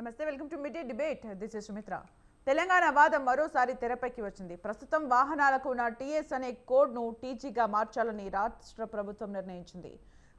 నమస్తే, welcome to mid day debate. This is Sumitra. Telangana వాదం మరోసారి తెరపైకి వచ్చింది. ప్రస్తుతం వాహనాలకు ఉన్న టీఎస్ అనే కోడ్ను టీజీగా మార్చాలని రాష్ట్ర ప్రభుత్వం నిర్ణయించింది.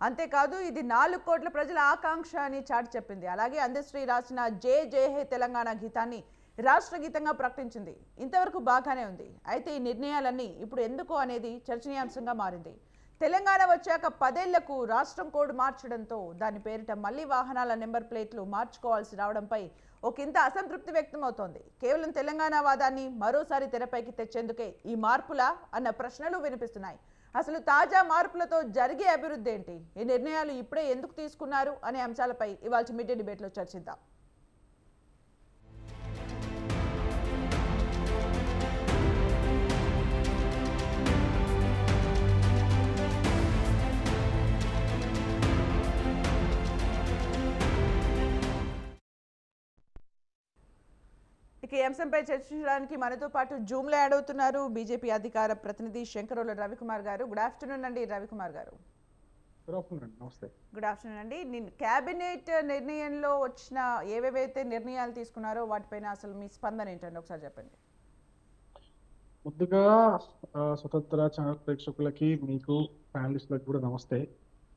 అంతేకాదు ఇది 4 కోట్ల ప్రజల ఆకాంక్ష అని చాటి చెప్పింది. అలాగే అందశ్రీ రాసిన జై జై హే తెలంగాణ గీతాన్ని రాష్ట్ర గీతంగా ప్రకటించింది. ఇంతవరకు బాగానే ఉంది. అయితే ఈ నిర్ణయాలన్నీ ఇప్పుడు ఎందుకు అనేది చర్చనీయాంశంగా మారింది. తెలంగాణ వచ్చాక 10 ఏళ్లకు రాష్ట్రం కోడ్ మార్చడంతో దాని పేరిట మళ్లీ వాహనాల నెంబర్ ప్లేట్లు మార్చుకోవాల్సి రావడంపై ఒకంత అసంతృప్తి వ్యక్తమవుతోంది. కేవలం తెలంగాణ వాదాన్ని మరోసారి తెరపైకి తెచ్చేందుకే ఈ మార్పులా అన్న ప్రశ్నలు వినిపిస్తున్నాయి. అసలు తాజా మార్పులతో జరిగే అభివృద్ధి ఏంటి, ఈ నిర్ణయాలు ఇప్పుడే ఎందుకు తీసుకున్నారు అనే అంశాలపై ఇవాళ మిడ్ డే డిబేట్లో చర్చిద్దాం. ఈ అంశంపై చర్చించడానికి మనతో పాటు జూమ్లో యాడ్ అవుతున్నారు బీజేపీ అధికార ప్రతినిధి శంకరోల రవికుమార్ గారు. గుడ్ ఆఫ్టర్నూన్ అండి రవికుమార్ గారు. గుడ్ ఆఫ్టర్నూన్ అండి. కేబినెట్ నిర్ణయంలో వచ్చిన ఏవేవైతే నిర్ణయాలు తీసుకున్నారో వాటిపైన అసలు మీ స్పందన ఏంటండి, ఒకసారి చెప్పండి. ముందుగా స్వతంత్ర ఛానల్ ప్రేక్షకులకి, మీకు ప్యానలిస్టులకు కూడా నమస్తే.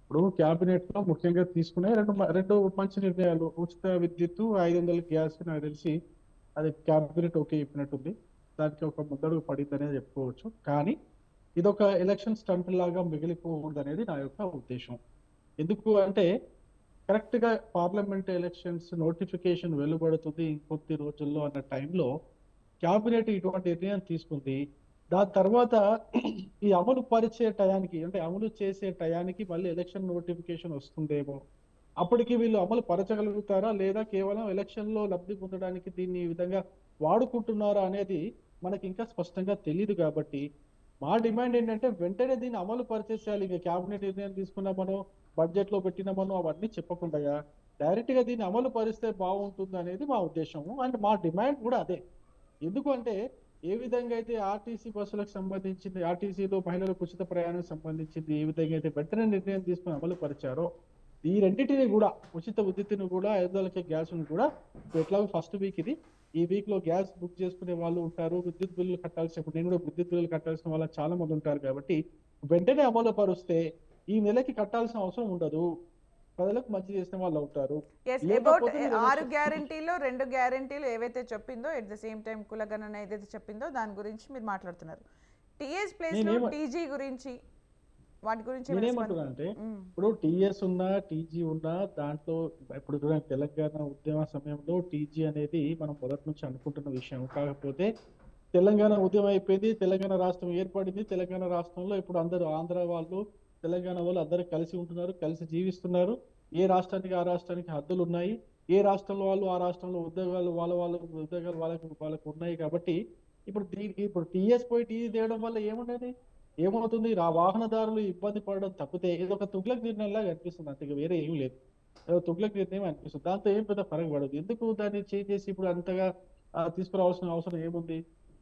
ఇప్పుడు కేబినెట్ లో ముఖ్యంగా తీసుకునే రెండు మంచి నిర్ణయాలు. ఉచిత విద్యుత్, 500 గ్యాస్. నాకు తెలిసి అది క్యాబినెట్ ఓకే చెప్పినట్టుంది. దానికి ఒక ముద్దడుగు పడింది అనేది చెప్పుకోవచ్చు. కానీ ఇదొక ఎలక్షన్ స్టంట్ లాగా మిగిలిపోకూడదు అనేది నా యొక్క ఉద్దేశం. ఎందుకు అంటే కరెక్ట్ గా పార్లమెంట్ ఎలక్షన్స్ నోటిఫికేషన్ వెలువడుతుంది ఇంకొద్ది రోజుల్లో అన్న టైంలో క్యాబినెట్ ఇటువంటి నిర్ణయం తీసుకుంది. దాని తర్వాత ఈ అమలు పరిచే టయానికి, అంటే అమలు చేసే టయానికి మళ్ళీ ఎలక్షన్ నోటిఫికేషన్ వస్తుందేమో, అప్పటికి వీళ్ళు అమలు పరచగలుగుతారా లేదా కేవలం ఎలక్షన్ లో లబ్ధి పొందడానికి దీన్ని ఈ విధంగా వాడుకుంటున్నారా అనేది మనకి ఇంకా స్పష్టంగా తెలియదు. కాబట్టి మా డిమాండ్ ఏంటంటే వెంటనే దీన్ని అమలు పరిచేసేయాలి. ఇంకా క్యాబినెట్ నిర్ణయం తీసుకున్నామనో, బడ్జెట్ లో పెట్టినామనో అవన్నీ చెప్పకుండా డైరెక్ట్ గా దీన్ని అమలు పరిస్తే బాగుంటుంది అనేది మా ఉద్దేశము. అండ్ మా డిమాండ్ కూడా అదే. ఎందుకంటే ఏ విధంగా అయితే ఆర్టీసీ బస్సులకు సంబంధించింది, ఆర్టీసీలో మహిళలకు ఉచిత ప్రయాణం సంబంధించింది ఏ విధంగా అయితే వెంటనే నిర్ణయం తీసుకుని అమలు పరిచారో, ఈ రెండింటిని కూడా, ఉచిత విద్యుత్తును కూడా, 500 గ్యాస్ కూడా ఎట్లాగో ఫస్ట్ వీక్ ఇది, ఈ వీక్ లో గ్యాస్ బుక్ చేసుకునే వాళ్ళు ఉంటారు. విద్యుత్ బిల్లులు కట్టాల్సిన, నేను కూడా విద్యుత్ బిల్లులు కట్టాల్సిన వాళ్ళు చాలా మంది ఉంటారు. కాబట్టి వెంటనే అమలు పరుస్తే ఈ నెలకి కట్టాల్సిన అవసరం ఉండదు, ప్రజలకు మంచి చేసిన వాళ్ళు అవుతారు. 6 గ్యారంటీలో 2 గ్యారంటీలు ఏవైతే చెప్పిందో, ఎట్ ద సేమ్ టైం కులగణన ఏదైతే చెప్పిందో దాని గురించి మీరు మాట్లాడుతున్నారు. టీఎస్ ప్లేస్ లో టీజీ గురించి, వాటి గురించి నేనేమంటున్నా అంటే, ఇప్పుడు టీఎస్ ఉన్నా టీజీ ఉన్నా దాంట్లో ఇప్పుడు తెలంగాణ ఉద్యమ సమయంలో టీజీ అనేది మనం మొదటి నుంచి అనుకుంటున్న విషయం. కాకపోతే తెలంగాణ ఉద్యమం అయిపోయింది, తెలంగాణ రాష్ట్రం ఏర్పడింది. తెలంగాణ రాష్ట్రంలో ఇప్పుడు అందరూ ఆంధ్ర వాళ్ళు, తెలంగాణ వాళ్ళు అందరూ కలిసి ఉంటున్నారు, కలిసి జీవిస్తున్నారు. ఏ రాష్ట్రానికి ఆ రాష్ట్రానికి హద్దులు ఉన్నాయి. ఏ రాష్ట్రంలో వాళ్ళు ఆ రాష్ట్రంలో ఉద్యోగాలు ఉద్యోగాలు వాళ్ళకు ఉన్నాయి. కాబట్టి ఇప్పుడు టీఎస్ పోయి టీజీ తేయడం వల్ల ఏమవుతుంది? వాహనదారులు ఇబ్బంది పడడం తప్పితే ఇది ఒక తుగ్లక్ నిర్ణయంలాగా అనిపిస్తుంది. అంతే, వేరే ఏం లేదు. తుగ్లక్ నిర్ణయం అనిపిస్తుంది. దాంతో ఏం పెద్ద ఫరక పడదు. ఎందుకు దాన్ని చేంజ్ చేసి ఇప్పుడు అంతగా తీసుకురావాల్సిన అవసరం ఏముంది?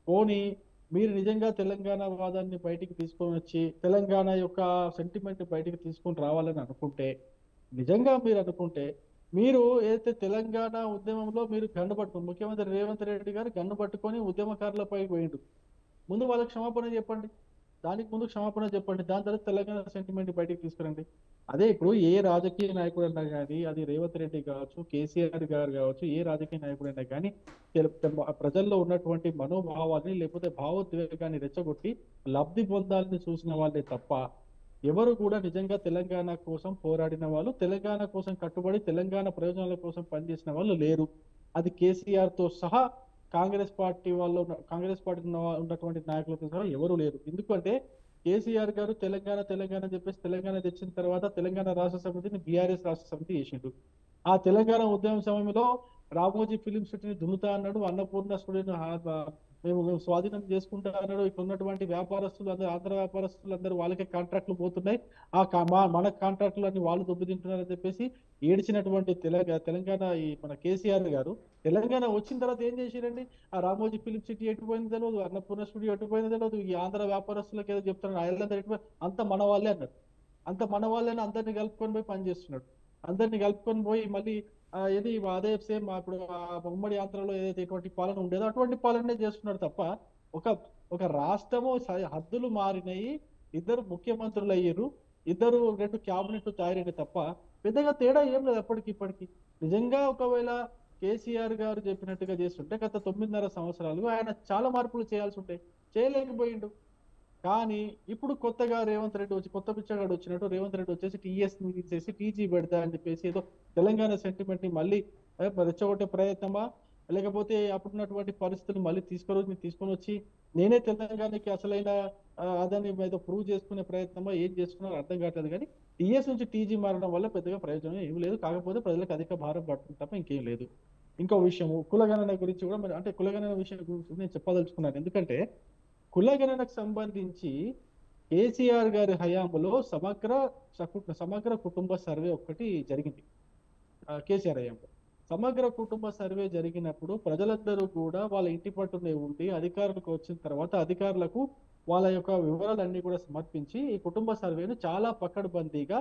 పోనీ మీరు నిజంగా తెలంగాణ వాదాన్ని బయటికి తీసుకొని వచ్చి తెలంగాణ యొక్క సెంటిమెంట్ బయటికి తీసుకొని రావాలని అనుకుంటే, నిజంగా మీరు అనుకుంటే, మీరు ఏదైతే తెలంగాణ ఉద్యమంలో మీరు గన్ను పట్టుకుని, ముఖ్యమంత్రి రేవంత్ రెడ్డి గారు గన్ను పట్టుకొని ఉద్యమకారులపై పోయిండు. ముందు వాళ్ళకి క్షమాపణ చెప్పండి, దానికి ముందు క్షమాపణ చెప్పండి. దాని తర్వాత తెలంగాణ సెంటిమెంట్ బయటికి తీసుకురండి. అదే ఇప్పుడు ఏ రాజకీయ నాయకుడు అన్నా కానీ, అది రేవంత్ రెడ్డి కావచ్చు, కేసీఆర్ గారు కావచ్చు, ఏ రాజకీయ నాయకుడైనా కానీ ప్రజల్లో ఉన్నటువంటి మనోభావాన్ని లేకపోతే భావోద్వేగాన్ని రెచ్చగొట్టి లబ్ధి పొందాలని చూసిన వాళ్ళే తప్ప ఎవరు కూడా నిజంగా తెలంగాణ కోసం పోరాడిన వాళ్ళు, తెలంగాణ కోసం కట్టుబడి తెలంగాణ ప్రయోజనాల కోసం పనిచేసిన వాళ్ళు లేరు. అది కేసీఆర్ తో సహా కాంగ్రెస్ పార్టీ ఉన్నటువంటి నాయకులతో సహా ఎవరు లేరు. ఎందుకంటే కేసీఆర్ గారు తెలంగాణ చెప్పేసి తెలంగాణ తెచ్చిన తర్వాత తెలంగాణ రాష్ట్ర సమితిని బీఆర్ఎస్ రాష్ట్ర సమితి చేసిండు. ఆ తెలంగాణ ఉద్యమ సమయంలో రామోజీ ఫిలిం సిటీని దున్నుతా అన్నాడు, అన్నపూర్ణ స్టూడియోని మేము స్వాధీనం చేసుకుంటా అన్నాడు. ఇక్కడ ఉన్నటువంటి వ్యాపారస్తులు అందరూ, ఆంధ్ర వ్యాపారస్తులు అందరూ వాళ్ళకే కాంట్రాక్టులు పోతున్నాయి, మన కాంట్రాక్టులు అన్ని వాళ్ళు దొబ్బితింటున్నారని చెప్పేసి ఏడ్చినటువంటి తెలంగాణ మన కేసీఆర్ గారు తెలంగాణ వచ్చిన తర్వాత ఏం చేసిరండి? ఆ రామోజీ ఫిలిం సిటీ ఎటుపోయింది తెలియదు, అన్నపూర్ణ స్టూడియో ఎటుపోయింది తెలియదు, ఈ ఆంధ్ర వ్యాపారస్తులకు ఏదో చెప్తున్నాడు, ఐర్లాండ్ ఎటుపోయి, అంత మన వాళ్ళే అన్నాడు. అంత మన వాళ్ళని అందరినీ కలుపుకొని పోయి పనిచేస్తున్నాడు. అందరిని కలుపుకొని పోయి మళ్ళీ ఏది అదే సేమ్ ఇప్పుడు ఉమ్మడి ఆంధ్రలో ఏదైతే ఎటువంటి పాలన ఉండేదో అటువంటి పాలనే చేస్తున్నారు తప్ప ఒక ఒక రాష్ట్రము హద్దులు మారినాయి, ఇద్దరు ముఖ్యమంత్రులు అయ్యారు, ఇద్దరు 2 క్యాబినెట్లు తయారైనాయి తప్ప పెద్దగా తేడా ఏం లేదు అప్పటికి ఇప్పటికి. నిజంగా ఒకవేళ కేసీఆర్ గారు చెప్పినట్టుగా చేస్తుంటే గత 9.5 సంవత్సరాలు ఆయన చాలా మార్పులు చేయాల్సి ఉంటే చేయలేకపోయిండు. కానీ ఇప్పుడు కొత్తగా రేవంత్ రెడ్డి వచ్చి కొత్త పిచ్చగాడు వచ్చినట్టు రేవంత్ రెడ్డి వచ్చేసి టీఎస్ ని తీసేసి టీజీ పెడతా అని చెప్పేసి ఏదో తెలంగాణ సెంటిమెంట్ ని మళ్ళీ రెచ్చగొట్టే ప్రయత్నమా, లేకపోతే అప్పుడున్నటువంటి పరిస్థితులు మళ్ళీ తీసుకొని వచ్చి నేనే తెలంగాణకి అసలైన అదని ఏదో ప్రూవ్ చేసుకునే ప్రయత్నమా ఏం చేస్తున్నారో అర్థం కావట్లేదు. కానీ టీఎస్ నుంచి టీజీ మారడం వల్ల పెద్దగా ప్రయోజనం ఏం లేదు, కాకపోతే ప్రజలకు అధిక భారం పడుతుంది తప్ప ఇంకేం లేదు. ఇంకో విషయము కులగణన గురించి కూడా మరి అంటే కులగణన విషయం గురించి నేను చెప్పదలుచుకున్నాను. ఎందుకంటే కులగణనకు సంబంధించి కేసీఆర్ గారి హయాంలో సమగ్ర కుటుంబ సర్వే ఒకటి జరిగింది. కేసీఆర్ హయాంలో సమగ్ర కుటుంబ సర్వే జరిగినప్పుడు ప్రజలందరూ కూడా వాళ్ళ ఇంటి పట్టునే ఉండి అధికారులకు వచ్చిన తర్వాత అధికారులకు వాళ్ళ యొక్క వివరాలన్నీ కూడా సమర్పించి ఈ కుటుంబ సర్వేను చాలా పకడ్బందీగా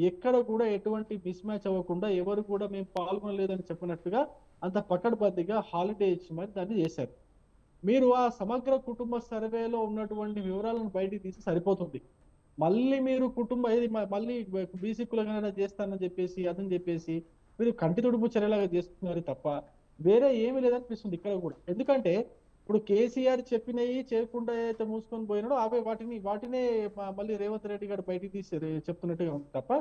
ఎక్కడ కూడా ఎటువంటి మిస్ మ్యాచ్ అవ్వకుండా ఎవరు కూడా మేము పాల్గొనలేదని చెప్పినట్టుగా అంత పకడ్బందీగా హాలిడే ఇచ్చి మరి దాన్ని చేశారు. మీరు ఆ సమగ్ర కుటుంబ సర్వేలో ఉన్నటువంటి వివరాలను బయటికి తీసి సరిపోతుంది. మళ్ళీ మీరు మళ్ళీ బీసీ కులగణన చేస్తానని చెప్పేసి అదని చెప్పేసి మీరు కంటి తుడుపు చర్యలాగా చేస్తున్నారు తప్ప వేరే ఏమీ లేదనిపిస్తుంది ఇక్కడ కూడా. ఎందుకంటే ఇప్పుడు కేసీఆర్ చెప్పినవి చేయకుండా అయితే మూసుకొని పోయినాడో అవే వాటినే మళ్ళీ రేవంత్ రెడ్డి గారు బయటికి తీసి చెప్తున్నట్టుగా ఉంది తప్ప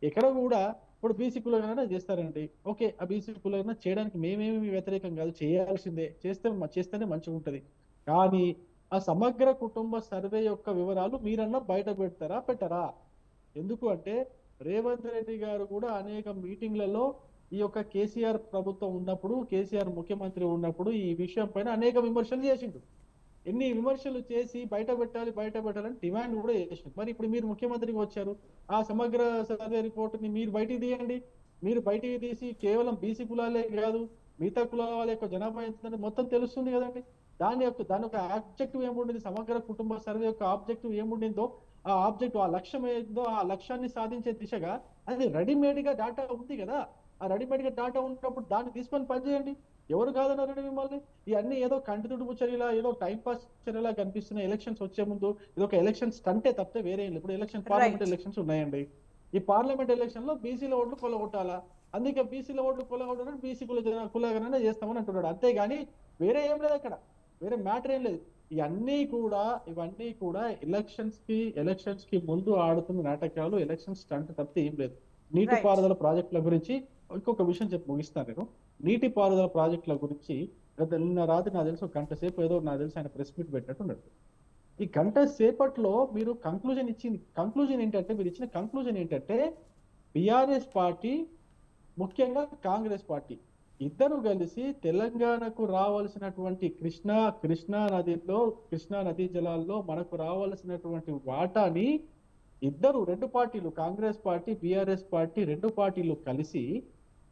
ఎక్కడ కూడా ఇప్పుడు బీసీ కులగణన చేస్తారండి, ఓకే ఆ బీసీ కులగణన చేయడానికి మేమేమి వ్యతిరేకం కాదు, చేయాల్సిందే, చేస్తేనే మంచిగా ఉంటది. కానీ ఆ సమగ్ర కుటుంబ సర్వే యొక్క వివరాలు మీరన్నా బయట పెట్టరా? ఎందుకు అంటే రేవంత్ రెడ్డి గారు కూడా అనేక మీటింగ్లలో ఈ యొక్క కేసీఆర్ ప్రభుత్వం ఉన్నప్పుడు, కేసీఆర్ ముఖ్యమంత్రి ఉన్నప్పుడు ఈ విషయం పైన అనేక విమర్శలు చేసిండు. ఎన్ని విమర్శలు చేసి బయట పెట్టాలని డిమాండ్ కూడా చేసిండు. మరి ఇప్పుడు మీరు ముఖ్యమంత్రికి వచ్చారు, ఆ సమగ్ర సర్వే రిపోర్ట్ని మీరు బయటికి తీయండి. మీరు బయటికి తీసి కేవలం బీసీ కులాలే కాదు మిగతా కులాల వాళ్ళ యొక్క జనాభా ఎంతుందని మొత్తం తెలుస్తుంది కదండి. దాని యొక్క ఆబ్జెక్టివ్ ఏముండింది, సమగ్ర కుటుంబ సర్వే యొక్క ఆబ్జెక్టివ్ ఏముండిందో ఆ లక్ష్యం ఏదో ఆ లక్ష్యాన్ని సాధించే దిశగా అది రెడీమేడ్ గా డాటా ఉంది కదా. ఆ రెడీమేడ్ గా డాటా ఉన్నప్పుడు దాన్ని తీసుకొని పనిచేయండి. ఎవరు కాదన్నారండి మిమ్మల్ని? ఇవన్నీ ఏదో కంటి తుడుపు చర్యలా ఏదో టైం పాస్ చర్యలా కనిపిస్తున్నాయి. ఎలక్షన్స్ వచ్చే ముందు ఇది ఒక ఎలక్షన్ స్టంటే తప్పితే వేరే ఇప్పుడు పార్లమెంట్ ఎలక్షన్స్ ఉన్నాయండి. ఈ పార్లమెంట్ ఎలక్షన్ లో బీసీల ఓట్లు కొలగొట్టాలా, అందుకే బీసీల ఓట్లు కొలగొట్టాలని బీసీ కులగణన చేస్తామని అంటున్నాడు. అంతేగాని వేరే ఏం లేదు అక్కడ, వేరే మ్యాటర్ ఏం లేదు. ఇవన్నీ కూడా ఎలక్షన్స్ కి ముందు ఆడుతున్న నాటకాలు, ఎలక్షన్ స్టంట్ తప్పితే ఏం లేదు. నీటిపారుదల ప్రాజెక్టుల గురించి ఇంకొక విషయం చెప్పి ముగిస్తాను నేను. నీటిపారుదల ప్రాజెక్టుల గురించి నిన్న రాత్రి నాకు తెలిసి ఒక గంట సేపు ఏదో నాకు తెలిసి ఆయన ప్రెస్ మీట్ పెట్టినట్టున్నాడు. ఈ గంట సేపట్లో మీరు కంక్లూజన్ ఏంటంటే బీఆర్ఎస్ పార్టీ ముఖ్యంగా కాంగ్రెస్ పార్టీ ఇద్దరు కలిసి తెలంగాణకు రావాల్సినటువంటి కృష్ణా నదీ జలాల్లో మనకు రావాల్సినటువంటి వాటాని రెండు పార్టీలు, కాంగ్రెస్ పార్టీ బీఆర్ఎస్ పార్టీ, రెండు పార్టీలు కలిసి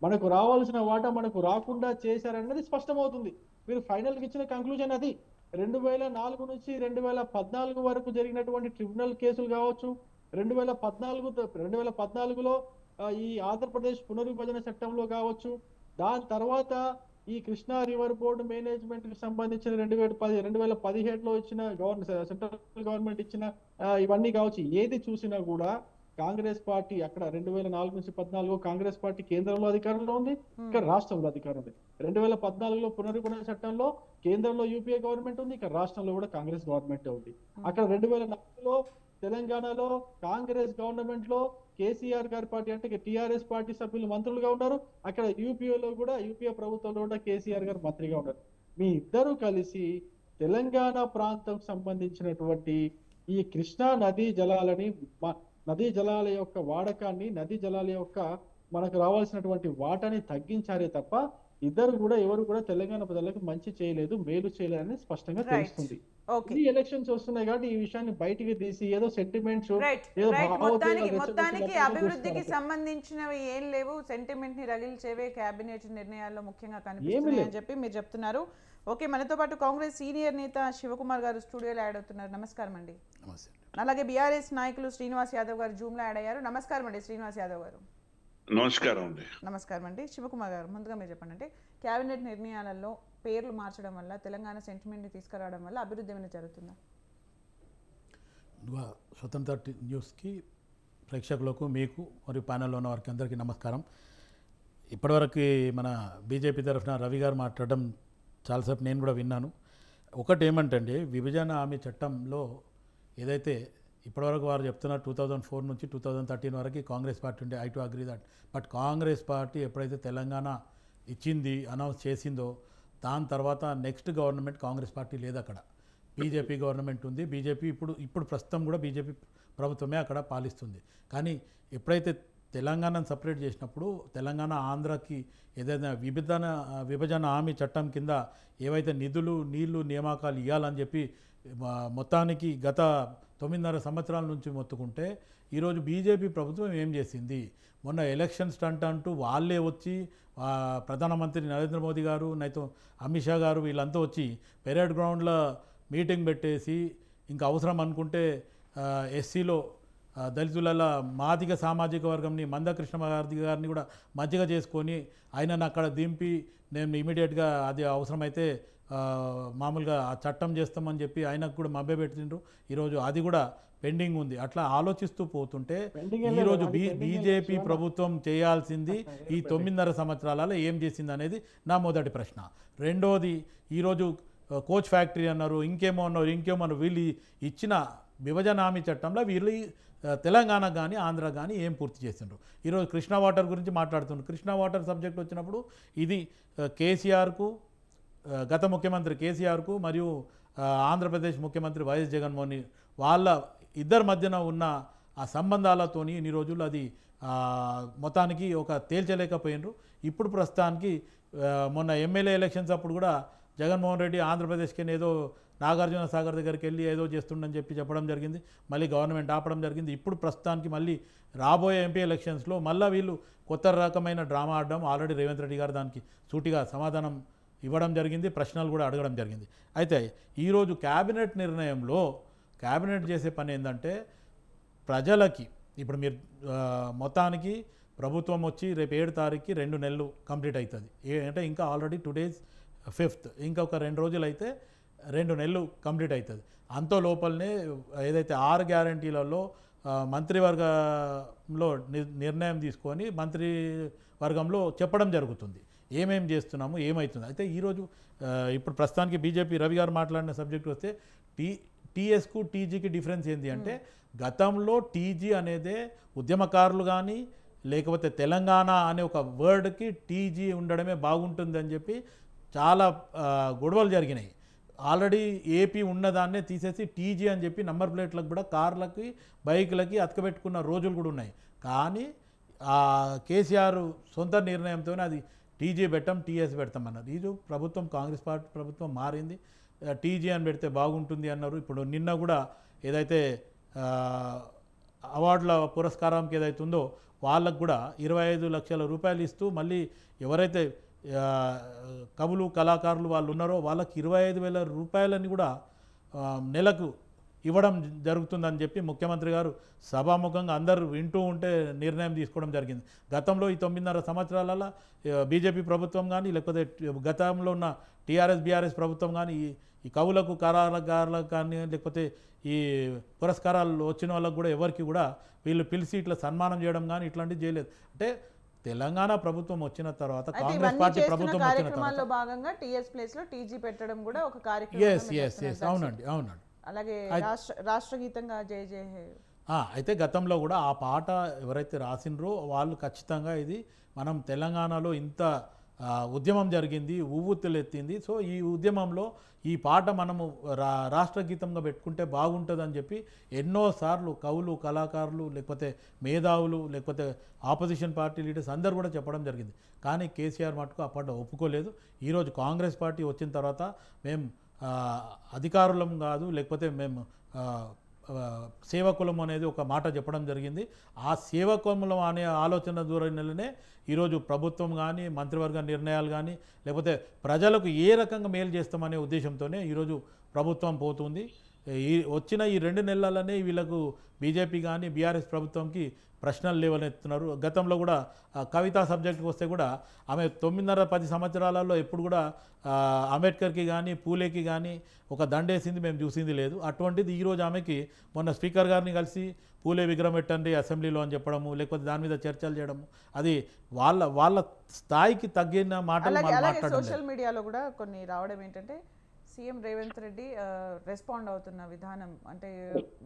మనకు రావాల్సిన వాటా మనకు రాకుండా చేశారన్నది స్పష్టమవుతుంది. మీరు ఫైనల్ గా ఇచ్చిన కంక్లూజన్ అది. 2004 నుంచి 2014 వరకు జరిగినటువంటి ట్రిబ్యునల్ కేసులు కావచ్చు, 2014లో ఈ ఆంధ్రప్రదేశ్ పునర్విభజన చట్టంలో కావచ్చు, దాని తర్వాత ఈ కృష్ణా రివర్ బోర్డు మేనేజ్మెంట్ కి సంబంధించిన 2017లో ఇచ్చిన సెంట్రల్ గవర్నమెంట్ ఇచ్చిన ఇవన్నీ కావచ్చు. ఏది చూసినా కూడా కాంగ్రెస్ పార్టీ అక్కడ 2004 నుంచి 2014 కాంగ్రెస్ పార్టీ కేంద్రంలో అధికారంలో ఉంది, ఇక్కడ రాష్ట్రంలో అధికారం ఉంది. 2014లో పునర్విభజన చట్టంలో కేంద్రంలో యూపీఏ గవర్నమెంట్ ఉంది, ఇక్కడ రాష్ట్రంలో కూడా కాంగ్రెస్ గవర్నమెంట్ ఉంది. అక్కడ 2004లో తెలంగాణలో కాంగ్రెస్ గవర్నమెంట్ లో కేసీఆర్ గారి పార్టీ అంటే టీఆర్ఎస్ పార్టీ సభ్యులు మంత్రులుగా ఉన్నారు. అక్కడ యూపీఏ ప్రభుత్వంలో కూడా కేసీఆర్ గారు మంత్రిగా ఉన్నారు. మీ ఇద్దరు కలిసి తెలంగాణ ప్రాంతం సంబంధించినటువంటి ఈ కృష్ణా నదీ జలాల యొక్క వాడకాన్ని, నదీ జలాల యొక్క మనకు రావాల్సినటువంటి వాటాని తగ్గించారే తప్ప ఎవరు కూడా తెలంగాణ ప్రజలకు మంచి చేయలేదు, మేలు చేయలేదని స్పష్టంగా తెలుస్తుంది. ఈ ఎలక్షన్స్ వస్తున్నాయి కాబట్టి ఈ విషయాన్ని బయటికి తీసి ఏదో సెంటిమెంట్స్ మొత్తానికి అభివృద్ధికి సంబంధించినవి ఏం లేవు, సెంటిమెంట్ ని రగిల్చేవే కేబినెట్ నిర్ణయాల్లో ముఖ్యంగా కనిపిస్తున్నాయి అని చెప్పి మీరు చెప్తున్నారు. ఓకే, మనతో పాటు కాంగ్రెస్ సీనియర్ నేత శివకుమార్ గారు స్టూడియోలో యాడ్ అవుతున్నారు. నమస్కారం అండి. అలాగే బీఆర్ఎస్ నాయకులు శ్రీనివాస్ యాదవ్ గారు జూమ్ లో యాడ్ అయ్యారు. నమస్కారం అండి శ్రీనివాస్ యాదవ్ గారు. నమస్కారం అండి. నమస్కారం అండి. శివకుమార్ గారు, ముందుగా మీరు చెప్పండి, అంటే క్యాబినెట్ నిర్ణయాలలో పేర్లు మార్చడం వల్ల, తెలంగాణ సెంటిమెంట్ని తీసుకురావడం వల్ల అభివృద్ధి ఏమైనా జరుగుతుందా? స్వతంత్ర న్యూస్కి ప్రేక్షకులకు, మీకు మరియు ప్యానెల్లో ఉన్న వారికి అందరికీ నమస్కారం. ఇప్పటివరకు మన బీజేపీ తరఫున రవి గారు మాట్లాడడం చాలాసేపు నేను కూడా విన్నాను. ఒకటి ఏమంటే అండి, విభజన హామీ చట్టంలో ఏదైతే ఇప్పటివరకు వారు చెప్తున్నారు 2004 నుంచి 2013 వరకు కాంగ్రెస్ పార్టీ ఉండే, I to agree that. But Congress party ఎప్పుడైతే తెలంగాణ ఇచ్చింది, అనౌన్స్ చేసిందో, దాని తర్వాత నెక్స్ట్ గవర్నమెంట్ కాంగ్రెస్ పార్టీ లేదు అక్కడ. బీజేపీ గవర్నమెంట్ ఉంది. బీజేపీ ఇప్పుడు ప్రస్తుతం కూడా బీజేపీ ప్రభుత్వమే అక్కడ పాలిస్తుంది. కానీ ఎప్పుడైతే తెలంగాణను సపరేట్ చేసినప్పుడు, తెలంగాణ ఆంధ్రాకి ఏదైనా విభజన హామీ చట్టం కింద ఏవైతే నిధులు, నీళ్లు, నియామకాలు ఇవ్వాలని చెప్పి మొత్తానికి గత 9.5 సంవత్సరాల నుంచి మొత్తుకుంటే, ఈరోజు బీజేపీ ప్రభుత్వం ఏం చేసింది? మొన్న ఎలక్షన్ స్టంట్ అంటూ వాళ్ళే వచ్చి ప్రధానమంత్రి నరేంద్ర మోదీ గారు, నైతో అమిత్ షా గారు వీళ్ళంతా వచ్చి పెరేడ్ గ్రౌండ్లో మీటింగ్ పెట్టేసి, ఇంకా అవసరం అనుకుంటే ఎస్సీలో దళితుల మాదిగ సామాజిక వర్గంని మందకృష్ణ గారిని కూడా మధ్యగా చేసుకొని ఆయనను అక్కడ దింపి, నేను ఇమీడియట్గా అది అవసరమైతే మామూలుగా ఆ చట్టం చేస్తామని చెప్పి ఆయనకు కూడా మభ్యపెట్టిండ్రు. ఈరోజు అది కూడా పెండింగ్ ఉంది. అట్లా ఆలోచిస్తూ పోతుంటే ఈరోజు బీజేపీ ప్రభుత్వం చేయాల్సింది ఈ 9.5 సంవత్సరాలలో ఏం చేసింది అనేది నా మొదటి ప్రశ్న. రెండోది, ఈరోజు కోచ్ ఫ్యాక్టరీ అన్నారు, ఇంకేమో అన్నారు. వీళ్ళు ఇచ్చిన విభజన హామీ చట్టంలో వీళ్ళు తెలంగాణ కానీ ఆంధ్ర కానీ ఏం పూర్తి చేసిండ్రు? ఈరోజు కృష్ణా వాటర్ గురించి మాట్లాడుతున్నారు. కృష్ణా వాటర్ సబ్జెక్ట్ వచ్చినప్పుడు ఇది కేసీఆర్కు, గత ముఖ్యమంత్రి కేసీఆర్కు మరియు ఆంధ్రప్రదేశ్ ముఖ్యమంత్రి వైఎస్ జగన్మోహన్ వాళ్ళ ఇద్దరి మధ్యన ఉన్న ఆ సంబంధాలతోని ఇన్ని రోజులు అది మొత్తానికి ఒక తేల్చలేకపోయినరు. ఇప్పుడు ప్రస్తుతానికి మొన్న ఎమ్మెల్యే ఎలక్షన్స్ అప్పుడు కూడా జగన్మోహన్ రెడ్డి ఆంధ్రప్రదేశ్కి ఏదో నాగార్జున సాగర్ దగ్గరికి వెళ్ళి ఏదో చేస్తుండని చెప్పడం జరిగింది. మళ్ళీ గవర్నమెంట్ ఆపడం జరిగింది. ఇప్పుడు ప్రస్తుతానికి మళ్ళీ రాబోయే ఎంపీ ఎలక్షన్స్లో మళ్ళీ వీళ్ళు కొత్త రకమైన డ్రామా ఆడడం, ఆల్రెడీ రేవంత్ రెడ్డి గారు దానికి సూటిగా సమాధానం ఇవ్వడం జరిగింది, ప్రశ్నలు కూడా అడగడం జరిగింది. అయితే ఈరోజు క్యాబినెట్ నిర్ణయంలో క్యాబినెట్ చేసే పని ఏంటంటే, ప్రజలకి ఇప్పుడు మీరు మొత్తానికి ప్రభుత్వం వచ్చి రేపు 7 తారీఖుకి 2 నెలలు కంప్లీట్ అవుతుంది. అంటే ఇంకా ఆల్రెడీ టుడేస్ 5th, ఇంకొక 2 రోజులు అయితే 2 నెలలు కంప్లీట్ అవుతుంది. అంత లోపలనే ఏదైతే 6 గ్యారంటీలలో మంత్రివర్గంలో నిర్ణయం తీసుకొని మంత్రివర్గంలో చెప్పడం జరుగుతుంది ఏమేం చేస్తున్నాము, ఏమవుతుంది. అయితే ఈరోజు ఇప్పుడు ప్రస్తుతానికి బీజేపీ రవి గారు మాట్లాడిన సబ్జెక్ట్ వస్తే, టీఎస్కు టీజీకి డిఫరెన్స్ ఏంటి అంటే, గతంలో టీజీ అనేదే ఉద్యమకారులు కానీ లేకపోతే తెలంగాణ అనే ఒక వర్డ్కి టీజీ ఉండడమే బాగుంటుంది అని చెప్పి చాలా గొడవలు జరిగినాయి. ఆల్రెడీ ఏపీ ఉన్నదాన్నే తీసేసి టీజీ అని చెప్పి నంబర్ ప్లేట్లకు కూడా కార్లకి, బైకులకి అతకబెట్టుకున్న రోజులు కూడా ఉన్నాయి. కానీ కేసీఆర్ సొంత నిర్ణయంతోనే అది టీజీ పెట్టాం, టీఎస్ పెడతామన్నారు. ఇది ప్రభుత్వం, కాంగ్రెస్ పార్టీ ప్రభుత్వం మారింది. టీజీ అని పెడితే బాగుంటుంది అన్నారు. ఇప్పుడు నిన్న కూడా ఏదైతే అవార్డుల పురస్కారంకి ఏదైతే ఉందో వాళ్ళకు కూడా 25 లక్షల రూపాయలు ఇస్తూ, మళ్ళీ ఎవరైతే కవులు, కళాకారులు వాళ్ళు ఉన్నారో వాళ్ళకి 25,000 రూపాయలని కూడా నెలకు ఇవ్వడం జరుగుతుందని చెప్పి ముఖ్యమంత్రి గారు సభాముఖంగా అందరూ వింటూ ఉంటే నిర్ణయం తీసుకోవడం జరిగింది. గతంలో ఈ 9.5 సంవత్సరాలలో బీజేపీ ప్రభుత్వం కానీ లేకపోతే గతంలో ఉన్న టీఆర్ఎస్ బీఆర్ఎస్ ప్రభుత్వం కానీ ఈ కవులకు, కళాకారులకు కానీ లేకపోతే ఈ పురస్కారాలు వచ్చిన వాళ్ళకు కూడా ఎవరికి కూడా వీళ్ళు పిలిచి ఇట్లా సన్మానం చేయడం కానీ ఇట్లాంటివి చేయలేదు. అంటే తెలంగాణ ప్రభుత్వం వచ్చిన తర్వాత, కాంగ్రెస్ పార్టీ ప్రభుత్వం వచ్చిన తర్వాత భాగంగా టీఎస్ ప్లేస్ లో టీజీ పెట్టడం కూడా ఒక కార్యక్రమం. అవునండి. అలాగే రాష్ట్ర గీతంగా జయ జయ హే. అయితే గతంలో కూడా ఆ పాట ఎవరైతే రాసిండ్రో వాళ్ళు ఖచ్చితంగా ఇది మనం తెలంగాణలో ఇంత ఉద్యమం జరిగింది, ఉవ్వెత్తులెత్తింది. సో ఈ ఉద్యమంలో ఈ పాట మనము రాష్ట్ర గీతంగా పెట్టుకుంటే బాగుంటుందని చెప్పి ఎన్నోసార్లు కవులు, కళాకారులు, లేకపోతే మేధావులు, లేకపోతే ఆపోజిషన్ పార్టీ లీడర్స్ అందరూ కూడా చెప్పడం జరిగింది. కానీ కేసీఆర్ మటుకు ఆ పాట ఒప్పుకోలేదు. ఈరోజు కాంగ్రెస్ పార్టీ వచ్చిన తర్వాత మేము అధికారులం కాదు, లేకపోతే మేము సేవకులం అనేది ఒక మాట చెప్పడం జరిగింది. ఆ సేవకులం అనే ఆలోచన ధోరణిలోనే ఈరోజు ప్రభుత్వం కానీ, మంత్రివర్గ నిర్ణయాలు కానీ, లేకపోతే ప్రజలకు ఏ రకంగా మేలు చేస్తామనే ఉద్దేశంతోనే ఈరోజు ప్రభుత్వం పోతుంది. వచ్చిన ఈ 2 నెలలనే వీళ్ళకు బీజేపీ కానీ బీఆర్ఎస్ ప్రభుత్వంకి ప్రశ్నలు లేవనెత్తున్నారు. గతంలో కూడా కవితా సబ్జెక్ట్కి వస్తే కూడా ఆమె 9.5-10 సంవత్సరాలలో ఎప్పుడు కూడా అంబేద్కర్కి కానీ పూలేకి కానీ ఒక దండేసింది మేము చూసింది లేదు. అటువంటిది ఈరోజు ఆమెకి మొన్న స్పీకర్ గారిని కలిసి పూలే విగ్రహం పెట్టండి అసెంబ్లీలో అని చెప్పడము, లేకపోతే దాని మీద చర్చలు చేయడము, అది వాళ్ళ స్థాయికి తగ్గిన మాటలు మాట్లాడడం. సోషల్ మీడియాలో కూడా కొన్ని రావడం ఏంటంటే సీఎం రేవంత్ రెడ్డి రెస్పాండ్ అవుతున్న విధానం, అంటే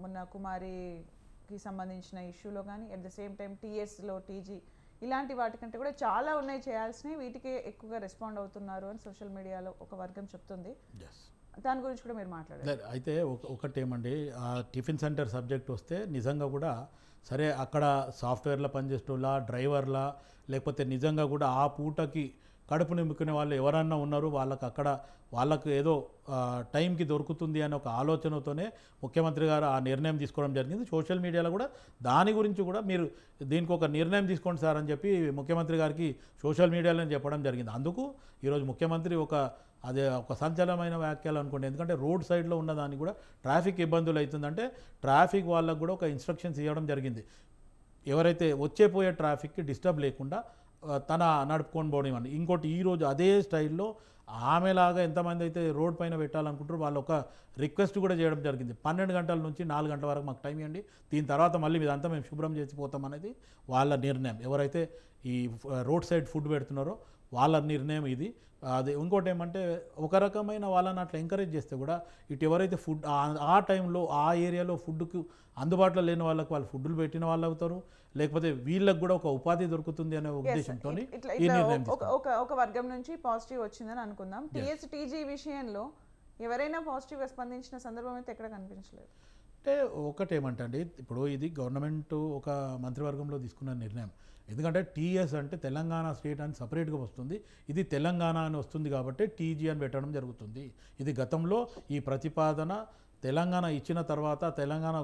మొన్న కుమారికి సంబంధించిన ఇష్యూలో కానీ అట్ ద సేమ్ టైం టీఎస్లో టీజీ ఇలాంటి వాటికంటే కూడా చాలా ఉన్నాయి చేయాల్సినవి, వీటికే ఎక్కువగా రెస్పాండ్ అవుతున్నారు అని సోషల్ మీడియాలో ఒక వర్గం చెప్తుంది. దాని గురించి కూడా మీరు మాట్లాడారు. అయితే ఒకటేమండి, ఆ టిఫిన్ సెంటర్ సబ్జెక్ట్ వస్తే నిజంగా కూడా సరే అక్కడ సాఫ్ట్వేర్లో పనిచేసేలా డ్రైవర్లా లేకపోతే నిజంగా కూడా ఆ పూటకి కడుపు నింపుకునే వాళ్ళు ఎవరన్నా ఉన్నారు, వాళ్ళకు ఏదో టైంకి దొరుకుతుంది అనే ఒక ఆలోచనతోనే ముఖ్యమంత్రి గారు ఆ నిర్ణయం తీసుకోవడం జరిగింది. సోషల్ మీడియాలో కూడా దాని గురించి కూడా మీరు దీనికి ఒక నిర్ణయం తీసుకోండి సార్ అని చెప్పి ముఖ్యమంత్రి గారికి సోషల్ మీడియాలో చెప్పడం జరిగింది. అందుకు ఈరోజు ముఖ్యమంత్రి ఒక సంచలనమైన వ్యాఖ్యలు అనుకోండి. ఎందుకంటే రోడ్ సైడ్లో ఉన్న దానికి కూడా ట్రాఫిక్ ఇబ్బందులు అవుతుందంటే ట్రాఫిక్ వాళ్ళకు కూడా ఒక ఇన్స్ట్రక్షన్స్ ఇవ్వడం జరిగింది. ఎవరైతే వచ్చేపోయే ట్రాఫిక్కి డిస్టర్బ్ లేకుండా తన నడుపుకొని పోవడం ఇవ్వండి. ఇంకోటి ఈరోజు అదే స్టైల్లో ఆమెలాగా ఎంతమంది అయితే రోడ్ పైన పెట్టాలనుకుంటారో వాళ్ళు ఒక రిక్వెస్ట్ కూడా చేయడం జరిగింది. 12 గంటల నుంచి 4 గంటల వరకు మాకు టైం ఇవ్వండి, దీని తర్వాత మళ్ళీ మీదంతా మేము శుభ్రం చేసిపోతాం అనేది వాళ్ళ నిర్ణయం. ఎవరైతే ఈ రోడ్ సైడ్ ఫుడ్ పెడుతున్నారో వాళ్ళ నిర్ణయం ఇది. అది ఇంకోటి ఏమంటే ఒక రకమైన వాళ్ళని అట్లా ఎంకరేజ్ చేస్తే కూడా ఇటు ఎవరైతే ఫుడ్ ఆ టైంలో ఆ ఏరియాలో ఫుడ్కు అందుబాటులో లేని వాళ్ళకి వాళ్ళు ఫుడ్లు పెట్టిన వాళ్ళు అవుతారు, లేకపోతే వీళ్ళకి కూడా ఒక ఉపాధి దొరుకుతుంది అనే ఉద్దేశంతో ఈ నిర్ణయం ఒక వర్గం నుంచి పాజిటివ్ వచ్చిందని అనుకుందాం. టీఎస్ టీజీ విషయంలో ఎవరైనా పాజిటివ్గా స్పందించిన సందర్భం అయితే ఎక్కడ కనిపించలేదు. అంటే ఒకటేమంటండి, ఇప్పుడు ఇది గవర్నమెంట్ ఒక మంత్రివర్గంలో తీసుకున్న నిర్ణయం. ఎందుకంటే టీఎస్ అంటే తెలంగాణ స్టేట్ అని సపరేట్గా వస్తుంది, ఇది తెలంగాణ అని వస్తుంది కాబట్టి టీజీ అని పెట్టడం జరుగుతుంది. ఇది గతంలో ఈ ప్రతిపాదన తెలంగాణ ఇచ్చిన తర్వాత తెలంగాణ